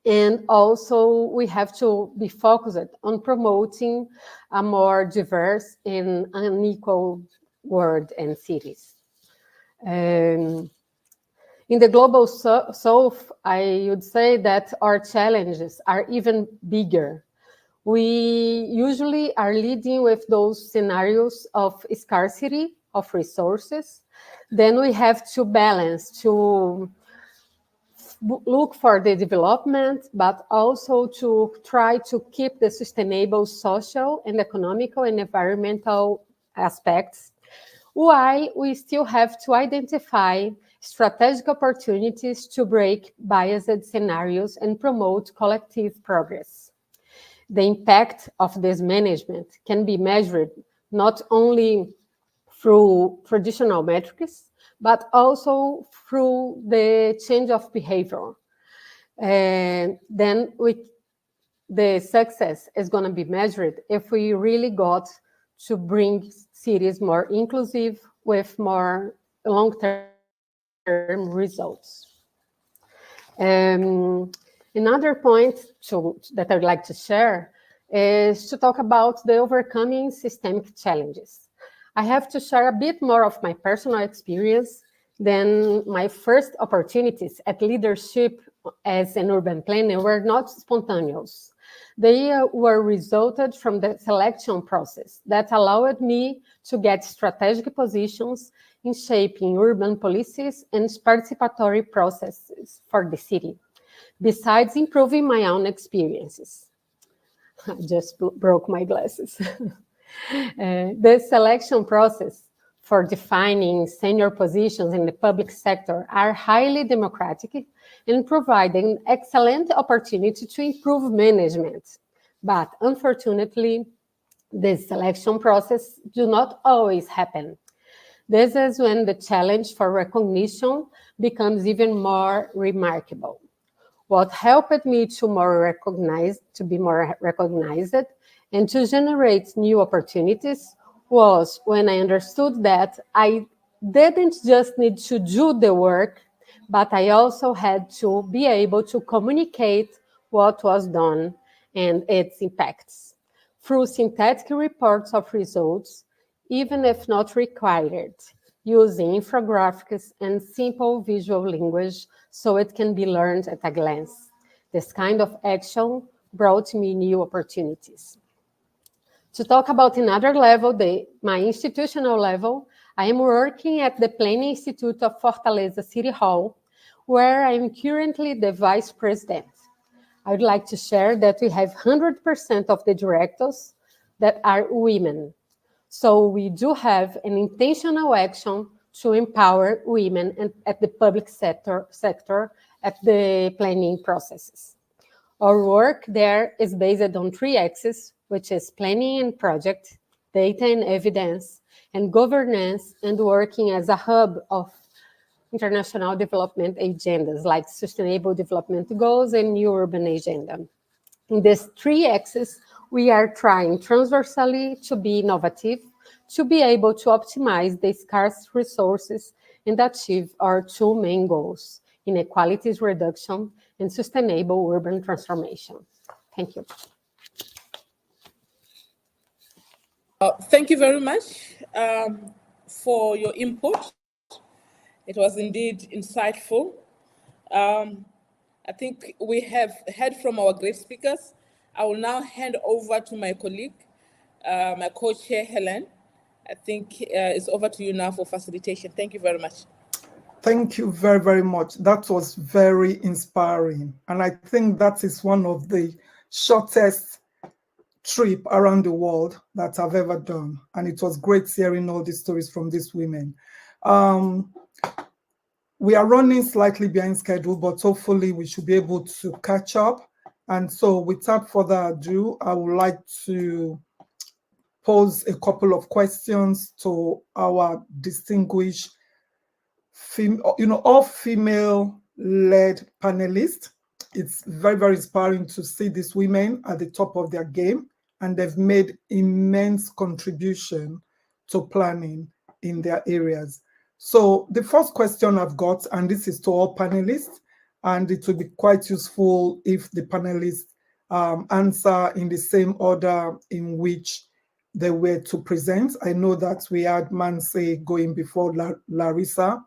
And also we have to be focused on promoting a more diverse and unequal world and cities. In the global south, I would say that our challenges are even bigger. We usually are leading with those scenarios of scarcity of resources. Then we have to balance to look for the development, but also to try to keep the sustainable social and economical and environmental aspects, while we still have to identify strategic opportunities to break biased scenarios and promote collective progress. The impact of this management can be measured not only through traditional metrics, but also through the change of behavior. And then the success is going to be measured if we really got to bring cities more inclusive with more long-term results. Another point that I'd like to share is to talk about the overcoming systemic challenges. I have to share a bit more of my personal experience than my first opportunities at leadership as an urban planner were not spontaneous. They were resulted from the selection process that allowed me to get strategic positions in shaping urban policies and participatory processes for the city, besides improving my own experiences. I just broke my glasses. The selection process for defining senior positions in the public sector are highly democratic and provide an excellent opportunity to improve management. But unfortunately, this selection process do not always happen. This is when the challenge for recognition becomes even more remarkable. What helped me to be more recognized and to generate new opportunities was when I understood that I didn't just need to do the work, but I also had to be able to communicate what was done and its impacts through synthetic reports of results, even if not required, using infographics and simple visual language so it can be learned at a glance. This kind of action brought me new opportunities. To talk about another level, my institutional level, I am working at the Planning Institute of Fortaleza City Hall, where I am currently the vice president. I would like to share that we have 100% of the directors that are women. So we do have an intentional action to empower women at the public sector at the planning processes. Our work there is based on 3 axes, which is planning and project, data and evidence, and governance, and working as a hub of international development agendas like Sustainable Development Goals and New Urban Agenda. In these 3 axes, we are trying transversally to be innovative, to be able to optimize the scarce resources and achieve our 2 main goals: inequalities reduction and sustainable urban transformation. Thank you. Thank you very much for your input. It was indeed insightful. I think we have heard from our great speakers. I will now hand over to my colleague, my co-chair, Helen. I think it's over to you now for facilitation. Thank you very much. Thank you very, very much. That was very inspiring. And I think that is one of the shortest trip around the world that I've ever done. And it was great hearing all these stories from these women. We are running slightly behind schedule, but hopefully we should be able to catch up. And so without further ado, I would like to pose a couple of questions to our distinguished all female-led panelists. It's very, very inspiring to see these women at the top of their game, and they've made immense contribution to planning in their areas. So the first question I've got, and this is to all panelists, and it will be quite useful if the panelists answer in the same order in which they were to present. I know that we had Manse going before Larissa.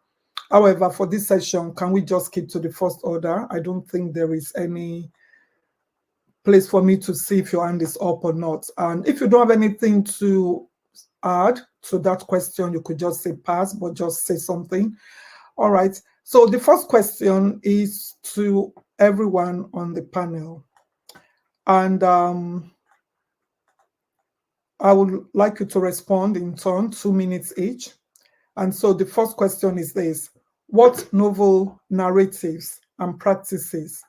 However, for this session, can we just keep to the first order? I don't think there is any place for me to see if your hand is up or not. And if you don't have anything to add to that question, you could just say pass, but just say something. All right. So the first question is to everyone on the panel. And I would like you to respond in turn, 2 minutes each. And so the first question is this: what novel narratives and practices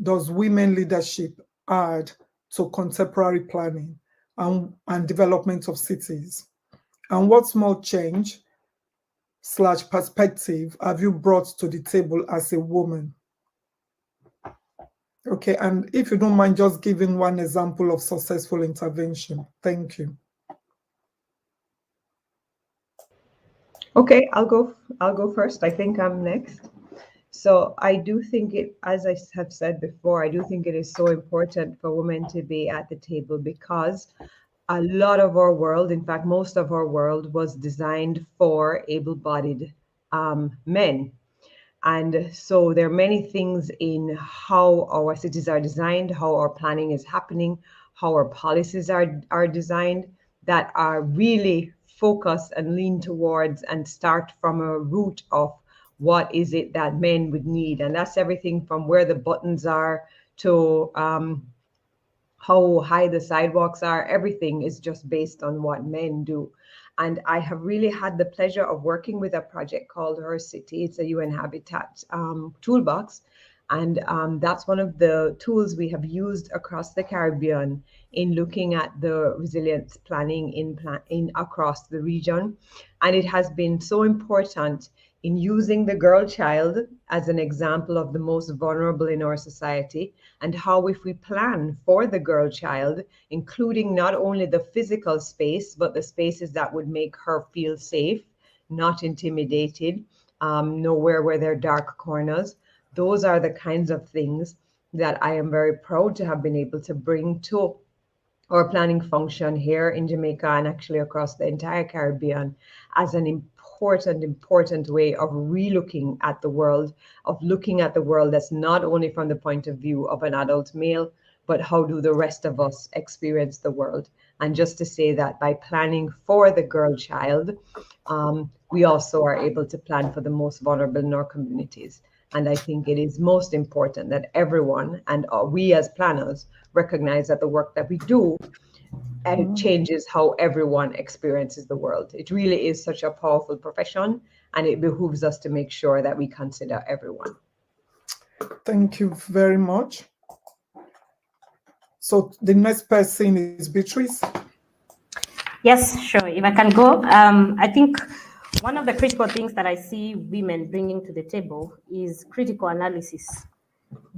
does women leadership add to contemporary planning and development of cities? And what small change / perspective have you brought to the table as a woman? Okay, and if you don't mind just giving one example of successful intervention. Thank you. Okay, I'll go first. I think I'm next. So I do think it, as I have said before, I do think it is so important for women to be at the table, because a lot of our world, in fact, most of our world was designed for able-bodied men. And so there are many things in how our cities are designed, how our planning is happening, how our policies are designed, that are really focus and lean towards and start from a root of what is it that men would need. And that's everything from where the buttons are to how high the sidewalks are. Everything is just based on what men do. And I have really had the pleasure of working with a project called Her City. It's a UN Habitat toolbox. And that's one of the tools we have used across the Caribbean in looking at the resilience planning in across the region. And it has been so important in using the girl child as an example of the most vulnerable in our society, and how if we plan for the girl child, including not only the physical space, but the spaces that would make her feel safe, not intimidated, nowhere where there are dark corners. Those are the kinds of things that I am very proud to have been able to bring to our planning function here in Jamaica and actually across the entire Caribbean as an important way of relooking at the world, of looking at the world that's not only from the point of view of an adult male, but how do the rest of us experience the world. And just to say that by planning for the girl child, we also are able to plan for the most vulnerable in our communities. And I think it is most important that everyone, and we as planners, recognize that the work that we do and it changes how everyone experiences the world. It really is such a powerful profession, and it behooves us to make sure that we consider everyone. Thank you very much. So the next person is Beatrice. Yes, sure. If I can go, I think one of the critical things that I see women bringing to the table is critical analysis,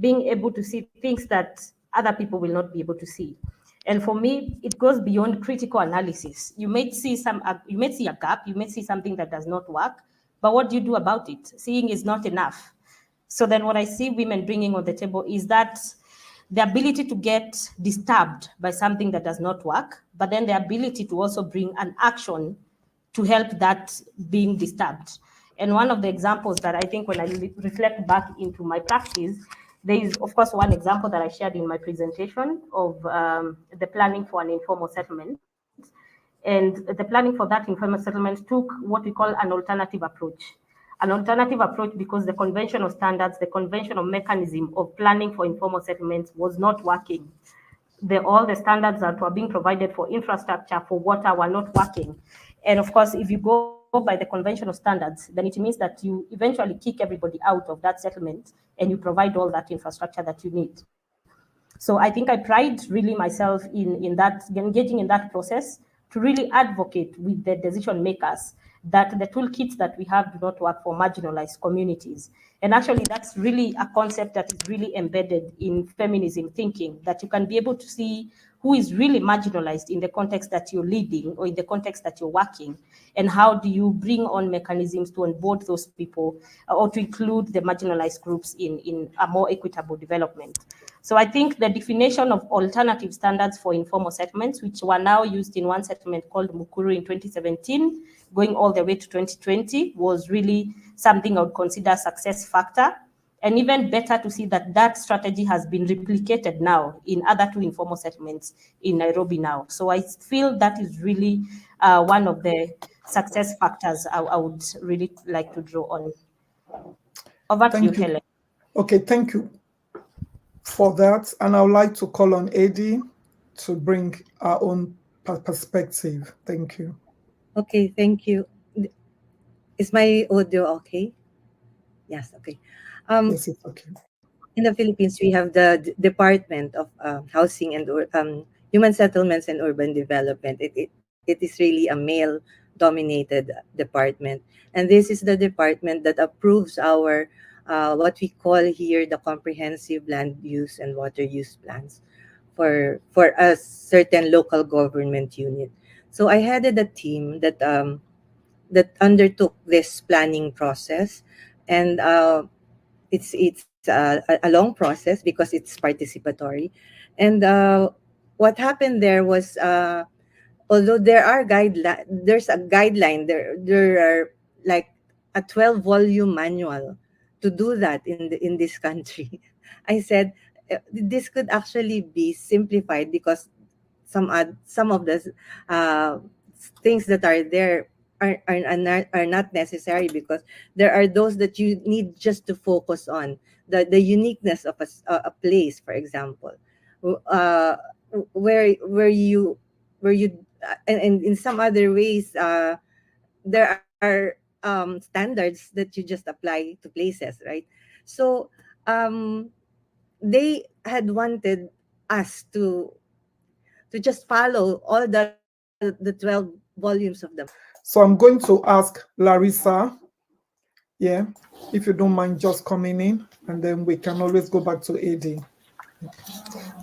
being able to see things that other people will not be able to see. And for me, it goes beyond critical analysis. You may see a gap, you may see something that does not work, but what do you do about it? Seeing is not enough. So then what I see women bringing on the table is that the ability to get disturbed by something that does not work, but then the ability to also bring an action to help that being disturbed. And one of the examples that I think when I reflect back into my practice, there is, of course, one example that I shared in my presentation of the planning for an informal settlement. And the planning for that informal settlement took what we call an alternative approach. An alternative approach because the conventional standards, the conventional mechanism of planning for informal settlements was not working. All the standards that were being provided for infrastructure, for water, were not working. And of course, if you go by the conventional standards, then it means that you eventually kick everybody out of that settlement and you provide all that infrastructure that you need. So I think I pride really myself in that, engaging in that process to really advocate with the decision makers that the toolkits that we have do not work for marginalized communities. And actually, that's really a concept that is really embedded in feminism thinking, that you can be able to see who is really marginalized in the context that you're leading or in the context that you're working, and how do you bring on mechanisms to onboard those people or to include the marginalized groups in a more equitable development. So I think the definition of alternative standards for informal settlements, which were now used in one settlement called Mukuru in 2017, going all the way to 2020, was really something I would consider a success factor. And even better to see that that strategy has been replicated now in other two informal settlements in Nairobi now. So I feel that is really one of the success factors I would really like to draw on. Over to you, Helen. Okay, thank you for that. And I would like to call on Eddie to bring our own perspective. Thank you. Okay, thank you. Is my audio okay? Yes, okay. Yes, it's okay. In the Philippines, we have the Department of Housing and Human Settlements and Urban Development. It is really a male-dominated department. And this is the department that approves our, what we call here, the comprehensive land use and water use plans for a certain local government unit. So I headed a team that that undertook this planning process, and it's a long process because it's participatory. And what happened there was, although there's a guideline, there are like a 12-volume manual to do that in this country. I said this could actually be simplified because some of the things that are there are not necessary, because there are those that you need just to focus on the uniqueness of a place, for example, where you and in some other ways there are standards that you just apply to places, right? So they had wanted us to just follow all the 12 volumes of them. So I'm going to ask Larissa, if you don't mind just coming in, and then we can always go back to AD.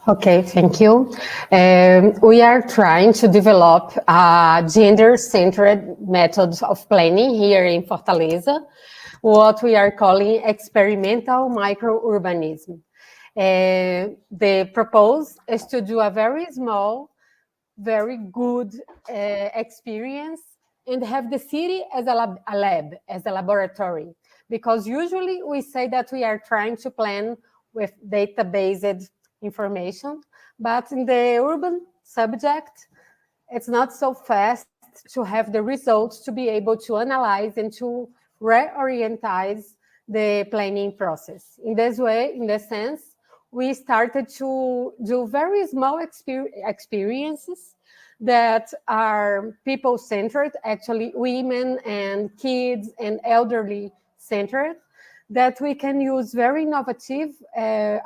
Okay, thank you. We are trying to develop gender-centered methods of planning here in Fortaleza, what we are calling experimental microurbanism. The proposal is to do a very small, very good experience and have the city as a lab, as a laboratory. Because usually we say that we are trying to plan with data-based information, but in the urban subject, it's not so fast to have the results to be able to analyze and to reorientize the planning process. In this way, in this sense, we started to do very small experiences that are people-centered, actually women and kids and elderly-centered, that we can use very innovative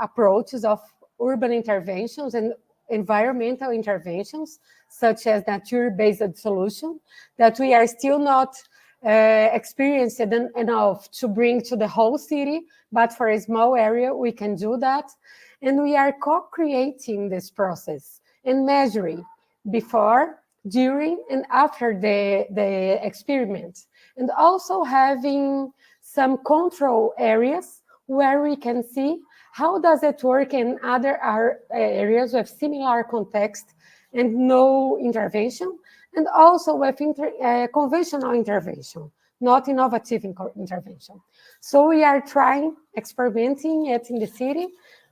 approaches of urban interventions and environmental interventions, such as nature-based solution, that we are still not experienced enough to bring to the whole city, but for a small area, we can do that. And we are co-creating this process and measuring before, during, and after the experiment. And also having some control areas where we can see how does it work in other areas with similar context and no intervention, and also with conventional intervention, not innovative intervention. So we are experimenting it in the city,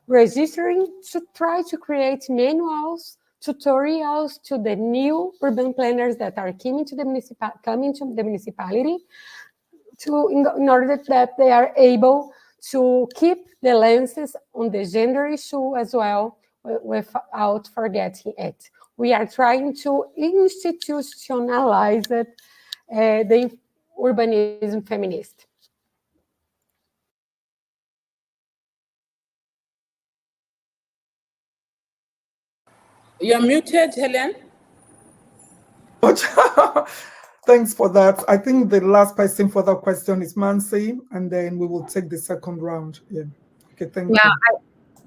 registering to try to create manuals, tutorials to the new urban planners that are coming to the municipality, in order that they are able to keep the lenses on the gender issue as well, without forgetting it. We are trying to institutionalize it, the urbanism feminist. You're muted, Helen. Thanks for that. I think the last person for that question is Mansi, and then we will take the second round. Yeah. Okay, thank you.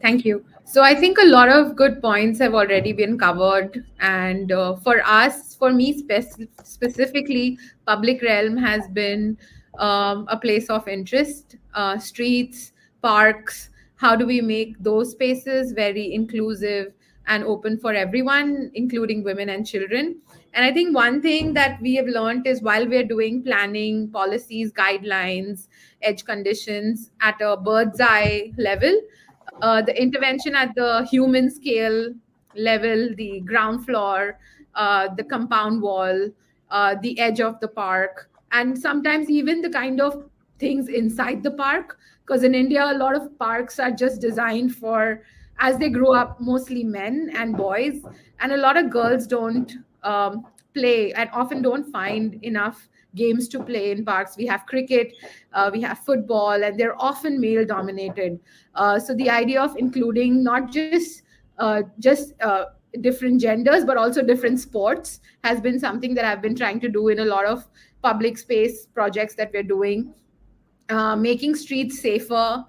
Thank you. So I think a lot of good points have already been covered. And for me specifically, public realm has been a place of interest. Streets, parks, how do we make those spaces very inclusive and open for everyone, including women and children? And I think one thing that we have learned is while we're doing planning, policies, guidelines, edge conditions at a bird's eye level, the intervention at the human scale level, the ground floor, the compound wall, the edge of the park, and sometimes even the kind of things inside the park. Because in India, a lot of parks are just designed for, as they grow up, mostly men and boys, and a lot of girls don't play and often don't find enough games to play in parks. We have cricket, we have football, and they're often male dominated. So the idea of including not just different genders, but also different sports has been something that I've been trying to do in a lot of public space projects that we're doing. Making streets safer,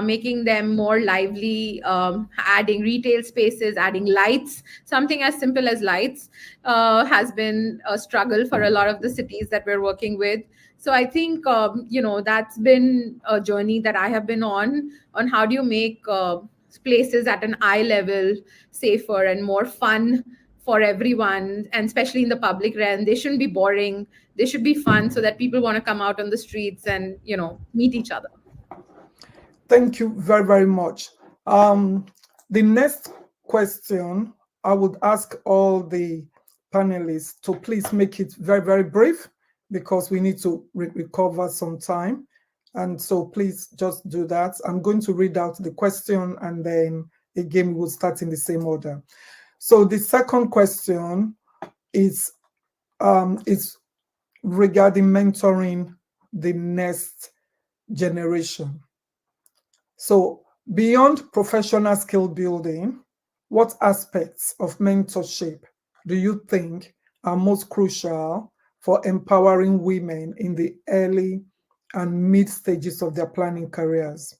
making them more lively, adding retail spaces, adding lights. Something as simple as lights has been a struggle for a lot of the cities that we're working with. So I think, that's been a journey that I have been on how do you make places at an eye level safer and more fun for everyone, and especially in the public realm. They shouldn't be boring. They should be fun so that people want to come out on the streets and, meet each other. Thank you very, very much. The next question, I would ask all the panelists to please make it very, very brief, because we need to recover some time. And so please just do that. I'm going to read out the question, and then again, we will start in the same order. So the second question is regarding mentoring the next generation. So beyond professional skill building, what aspects of mentorship do you think are most crucial for empowering women in the early and mid stages of their planning careers?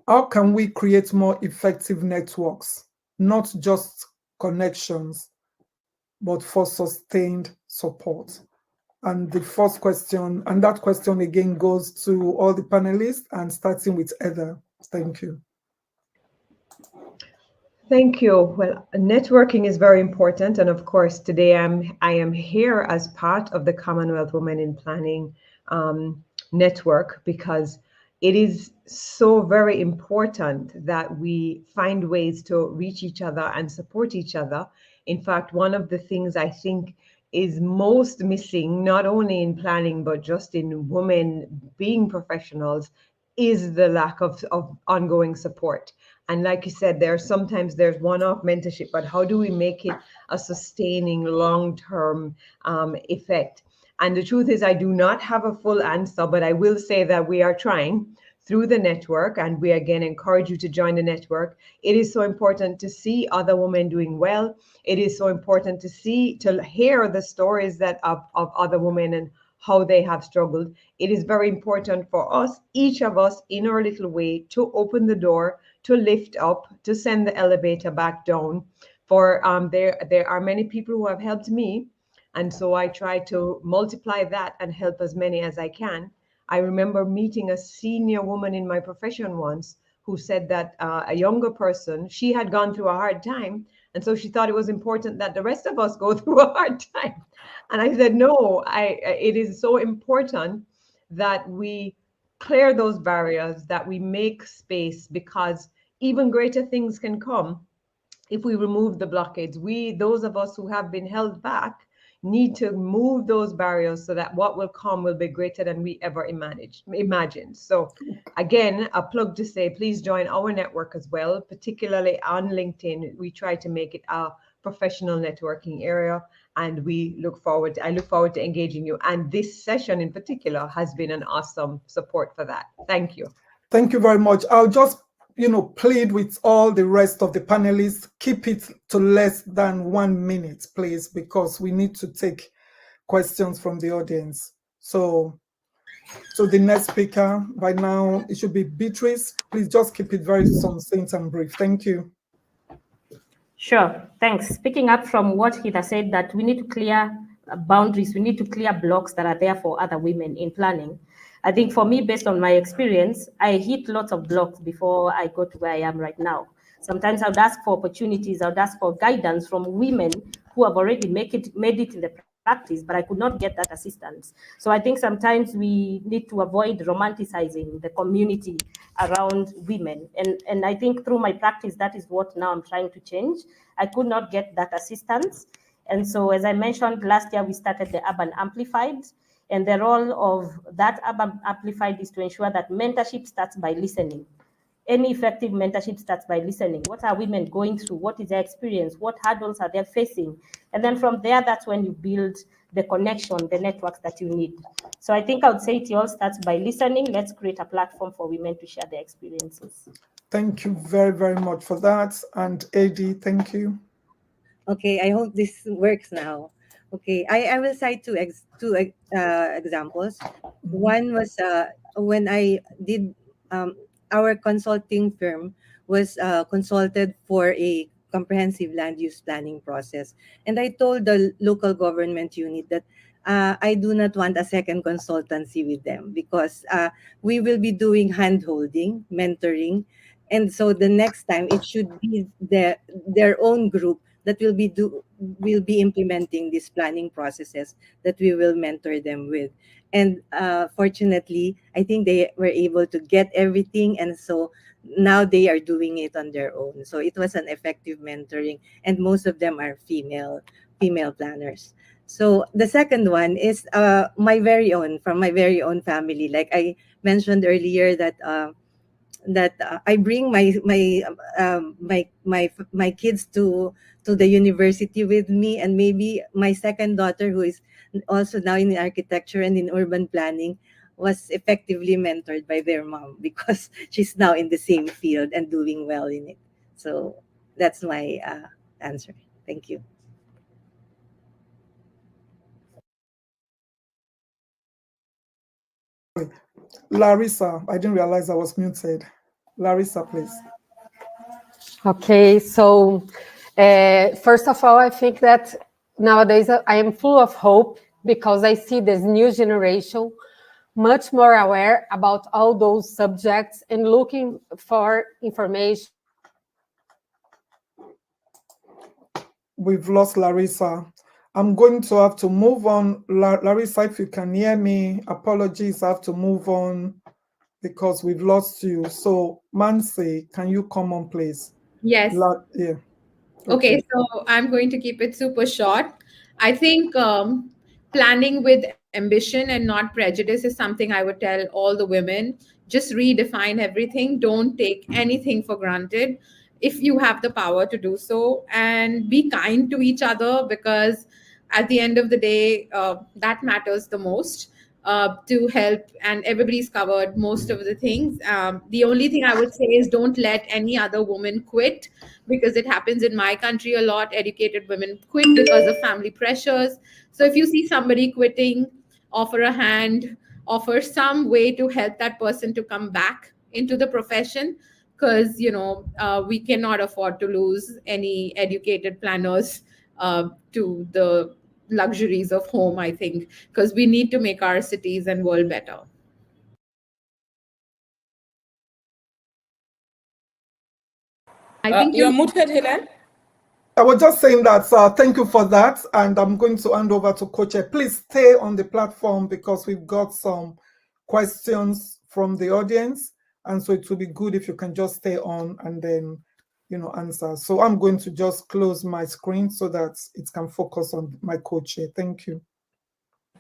How can we create more effective networks, not just connections, but for sustained support? And the first question, and that question again goes to all the panelists, and starting with Heather. Thank you. Thank you. Well, networking is very important. And of course, today I am here as part of the Commonwealth Women in Planning network, because it is so very important that we find ways to reach each other and support each other. In fact, one of the things I think is most missing, not only in planning, but just in women being professionals, is the lack of ongoing support. And like you said, sometimes there's one-off mentorship, but how do we make it a sustaining long-term effect? And the truth is, I do not have a full answer, but I will say that we are trying through the network, and we again encourage you to join the network. It is so important to see other women doing well. It is so important to hear the stories of other women and how they have struggled. It is very important for us, each of us in our little way, to open the door, to lift up, to send the elevator back down. For there are many people who have helped me, and so I try to multiply that and help as many as I can. I remember meeting a senior woman in my profession once who said that a younger person, she had gone through a hard time, and so she thought it was important that the rest of us go through a hard time. And I said, no, it is so important that we clear those barriers, that we make space, because even greater things can come if we remove the blockades. Those of us who have been held back, need to move those barriers so that what will come will be greater than we ever imagined. So again, a plug to say, please join our network as well, particularly on LinkedIn. We try to make it a professional networking area, and I look forward to engaging you. And this session in particular has been an awesome support for that. Thank you. Thank you very much. I'll just plead with all the rest of the panelists, keep it to less than 1 minute, please, because we need to take questions from the audience. So the next speaker, by now, it should be Beatrice. Please just keep it very succinct and brief. Thank you. Sure, thanks. Picking up from what Heather said, that we need to clear boundaries, we need to clear blocks that are there for other women in planning. I think for me, based on my experience, I hit lots of blocks before I got to where I am right now. Sometimes I would ask for opportunities, I would ask for guidance from women who have already made it in the practice, but I could not get that assistance. So I think sometimes we need to avoid romanticizing the community around women. And I think through my practice, that is what now I'm trying to change. I could not get that assistance. And so, as I mentioned, last year we started the Urban Amplified. And the role of that Urban Amplified is to ensure that mentorship starts by listening. Any effective mentorship starts by listening. What are women going through? What is their experience? What hurdles are they facing? And then from there, that's when you build the connection, the networks that you need. So I think I would say it all starts by listening. Let's create a platform for women to share their experiences. Thank you very, very much for that. And AD, thank you. Okay, I hope this works now. Okay, I will cite two examples. One was when I did our consulting firm was consulted for a comprehensive land use planning process, and I told the local government unit that I do not want a second consultancy with them, because we will be doing hand-holding, mentoring, and so the next time it should be their own group that will be implementing these planning processes that we will mentor them with. And fortunately, I think they were able to get everything, and so now they are doing it on their own. So it was an effective mentoring, and most of them are female planners. So the second one is from my very own family. Like I mentioned earlier, that I bring my kids to the university with me, and maybe my second daughter, who is also now in architecture and in urban planning, was effectively mentored by their mom, because she's now in the same field and doing well in it. So that's my answer. Thank you. Larissa, I didn't realize I was muted. Larissa, please. Okay, so first of all, I think that nowadays I am full of hope, because I see this new generation much more aware about all those subjects and looking for information. We've lost Larissa. I'm going to have to move on. Larissa, if you can hear me, apologies, I have to move on because we've lost you. So Mansi, can you come on, please? Yes. Yeah. Okay, so I'm going to keep it super short. I think planning with ambition and not prejudice is something I would tell all the women. just redefine everything. Don't take anything for granted if you have the power to do so, and be kind to each other, because at the end of the day, that matters the most, to help, and everybody's covered most of the things. The only thing I would say is don't let any other woman quit, because it happens in my country a lot. Educated women quit because of family pressures. So if you see somebody quitting, offer a hand, offer some way to help that person to come back into the profession, because we cannot afford to lose any educated planners to the luxuries of home, I think, because we need to make our cities and world better. I think you're muted, Helen. I was just saying that, thank you for that. And I'm going to hand over to Coach. Please stay on the platform because we've got some questions from the audience. And so it will be good if you can just stay on and then, answer. So I'm going to just close my screen so that it can focus on my Coach. Thank you.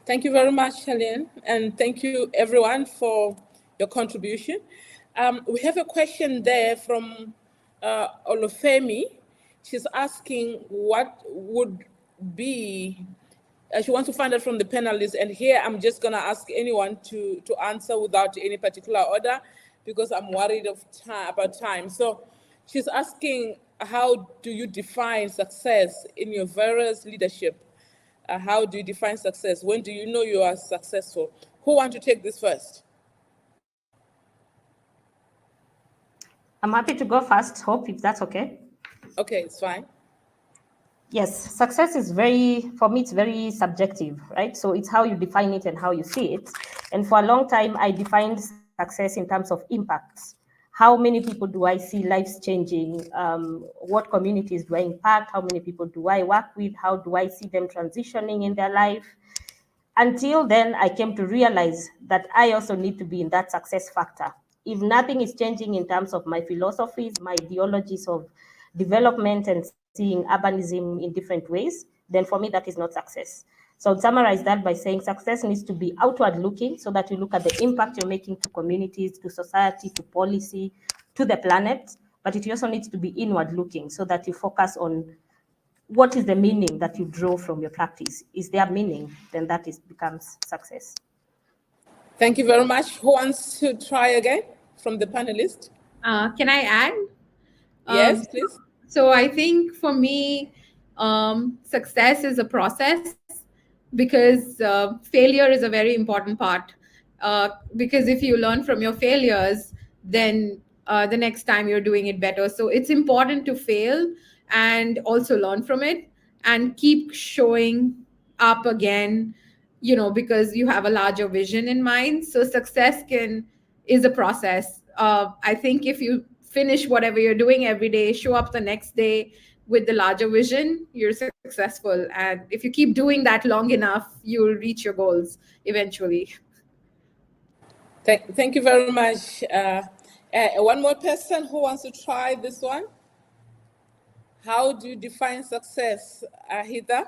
Thank you very much, Helen. And thank you, everyone, for your contribution. We have a question there from Olufemi. She's asking what would be, she wants to find out from the panelists, and here I'm just going to ask anyone to answer without any particular order because I'm worried about time. So she's asking, how do you define success in your various leadership? How do you define success? When do you know you are successful? Who wants to take this first? I'm happy to go first, Hope, if that's okay. Okay, it's fine. Yes, success is for me, it's very subjective, right? So it's how you define it and how you see it. And for a long time, I defined success in terms of impacts. How many people do I see lives changing? What communities do I impact? How many people do I work with? How do I see them transitioning in their life? Until then, I came to realize that I also need to be in that success factor. If nothing is changing in terms of my philosophies, my ideologies of development and seeing urbanism in different ways, then for me, that is not success. So I'll summarize that by saying success needs to be outward looking so that you look at the impact you're making to communities, to society, to policy, to the planet, but it also needs to be inward looking so that you focus on what is the meaning that you draw from your practice. Is there meaning? Then that becomes success. Thank you very much. Who wants to try again from the panelists? Can I add? Yes, please. So I think for me, success is a process because failure is a very important part. Because if you learn from your failures, then the next time you're doing it better. So it's important to fail and also learn from it and keep showing up again, because you have a larger vision in mind. So success is a process. I think if you finish whatever you're doing every day, show up the next day with the larger vision, you're successful. And if you keep doing that long enough, you'll reach your goals eventually. Thank you very much. One more person who wants to try this one. How do you define success, Hida?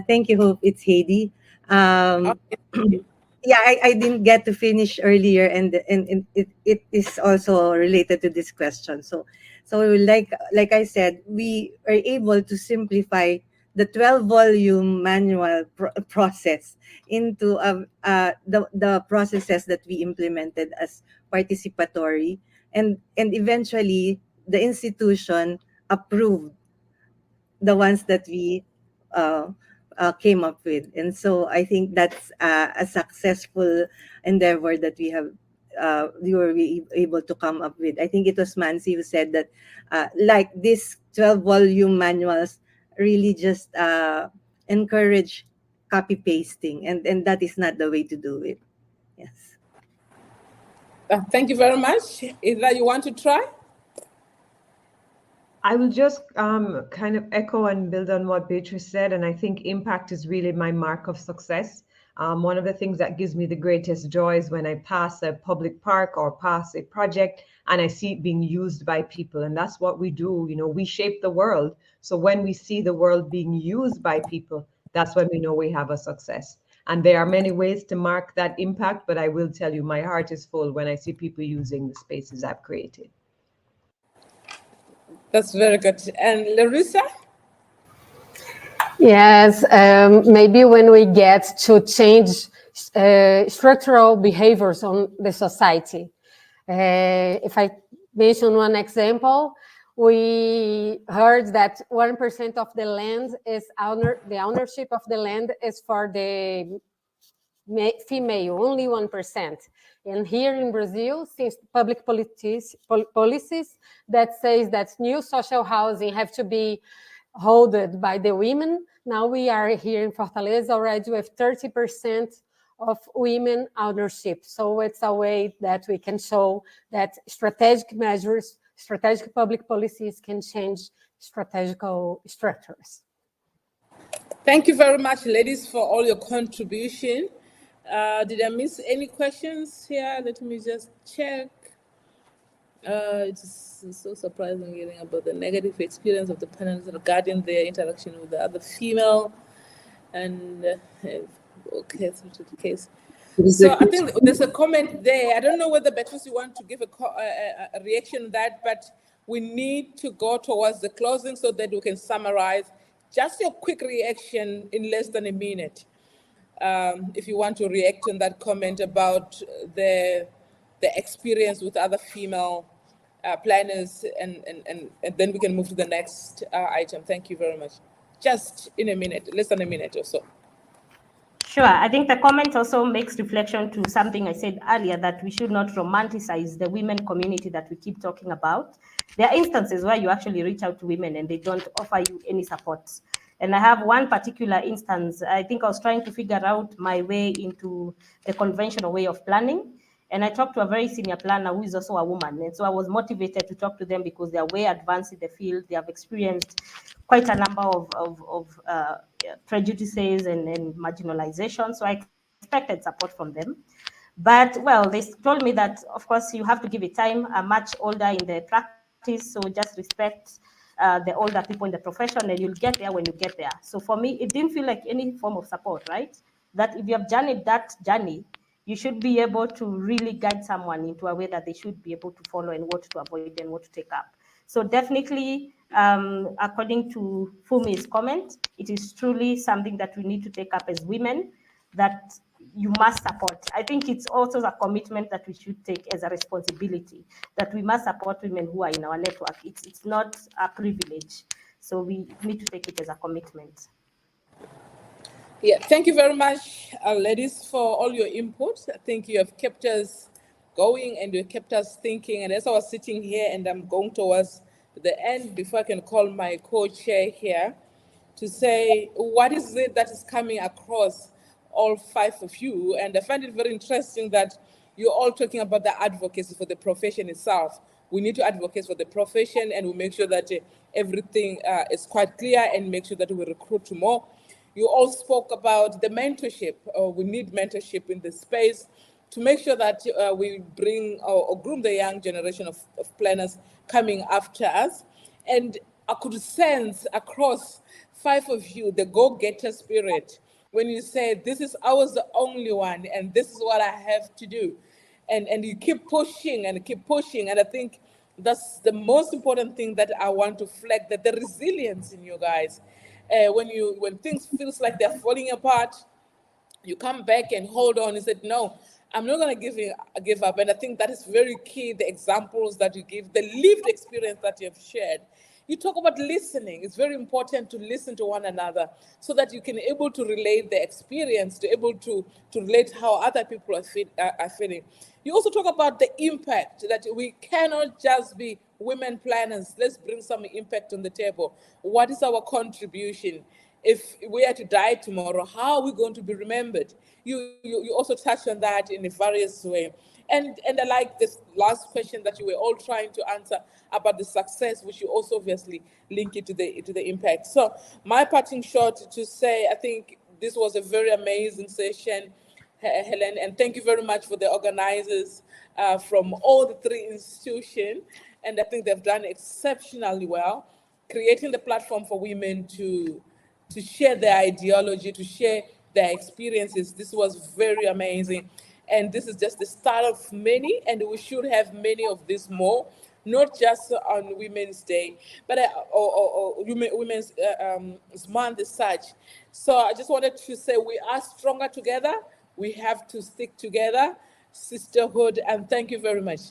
Thank you, Hope. It's Heidi. Okay. Yeah, I didn't get to finish earlier, and it is also related to this question. So like I said, we are able to simplify the 12-volume manual process into the processes that we implemented as participatory, and eventually the institution approved the ones that we came up with. And so I think that's a successful endeavor that we were able to come up with. I think it was Mansi who said that like these 12-volume manuals really just encourage copy pasting, and that is not the way to do it. Yes. Thank you very much. Ida, you want to try? I will just kind of echo and build on what Beatrice said, and I think impact is really my mark of success. One of the things that gives me the greatest joy is when I pass a public park or pass a project and I see it being used by people, and that's what we do. We shape the world. So when we see the world being used by people, that's when we know we have a success. And there are many ways to mark that impact, but I will tell you, my heart is full when I see people using the spaces I've created. That's very good. And Larissa? Yes, maybe when we get to change structural behaviors on the society. If I mention one example, we heard that 1% of the land is the ownership of the land is for the female, only 1%. And here in Brazil, since public policies that says that new social housing have to be held by the women, now we are here in Fortaleza already with 30% of women ownership. So it's a way that we can show that strategic measures, strategic public policies can change strategical structures. Thank you very much, ladies, for all your contribution. Did I miss any questions here? Let me just check. It's so surprising hearing about the negative experience of the panelists regarding their interaction with the other female. And okay, so to the case. So I think there's a comment there. I don't know whether Beatrice you want to give a reaction to that, but we need to go towards the closing so that we can summarize. Just a quick reaction in less than a minute. If you want to react on that comment about the experience with other female planners, and then we can move to the next item. Thank you very much. Just in a minute, less than a minute or so. Sure. I think the comment also makes reflection to something I said earlier, that we should not romanticize the women community that we keep talking about. There are instances where you actually reach out to women and they don't offer you any support. And I have one particular instance. I think I was trying to figure out my way into the conventional way of planning. And I talked to a very senior planner who is also a woman. And so I was motivated to talk to them because they are way advanced in the field. They have experienced quite a number of prejudices and marginalization. So I expected support from them. But, well, they told me that, of course, you have to give it time. I'm much older in the practice, so just respect the older people in the profession, and you'll get there when you get there. So for me, it didn't feel like any form of support, right? That if you have journeyed that journey, you should be able to really guide someone into a way that they should be able to follow and what to avoid and what to take up. So definitely, according to Fumi's comment, it is truly something that we need to take up as women, that you must support. I think it's also a commitment that we should take as a responsibility, that we must support women who are in our network. It's not a privilege. So we need to take it as a commitment. Yeah, thank you very much, ladies, for all your input. I think you have kept us going and you kept us thinking. And as I was sitting here and I'm going towards the end, before I can call my co-chair here to say, what is it that is coming across all five of you? And I find it very interesting that you're all talking about the advocacy for the profession itself. We need to advocate for the profession, and we make sure that everything is quite clear, and make sure that we recruit more. You all spoke about the mentorship. We need mentorship in this space to make sure that we bring or groom the young generation of planners coming after us. And I could sense across five of you the go-getter spirit when you say, I was the only one, and this is what I have to do. And you keep pushing and keep pushing. And I think that's the most important thing that I want to flag, that the resilience in you guys. When things feels like they're falling apart, you come back and hold on and said, no, I'm not going to give up. And I think that is very key, the examples that you give, the lived experience that you have shared. You talk about listening. It's very important to listen to one another so that you can able to relate the experience, to able to relate how other people are feeling. You also talk about the impact, that we cannot just be women planners. Let's bring some impact on the table. What is our contribution? If we are to die tomorrow, how are we going to be remembered? You also touched on that in a various way. And I like this last question that you were all trying to answer about the success, which you also obviously link it to the impact. So my parting shot to say, I think this was a very amazing session, Helen, and thank you very much for the organizers from all the three institutions. And I think they've done exceptionally well, creating the platform for women to share their ideology, to share their experiences. This was very amazing. And this is just the start of many, and we should have many of this more, not just on Women's Day, but or Women's Month as such. So I just wanted to say we are stronger together. We have to stick together, sisterhood, and thank you very much.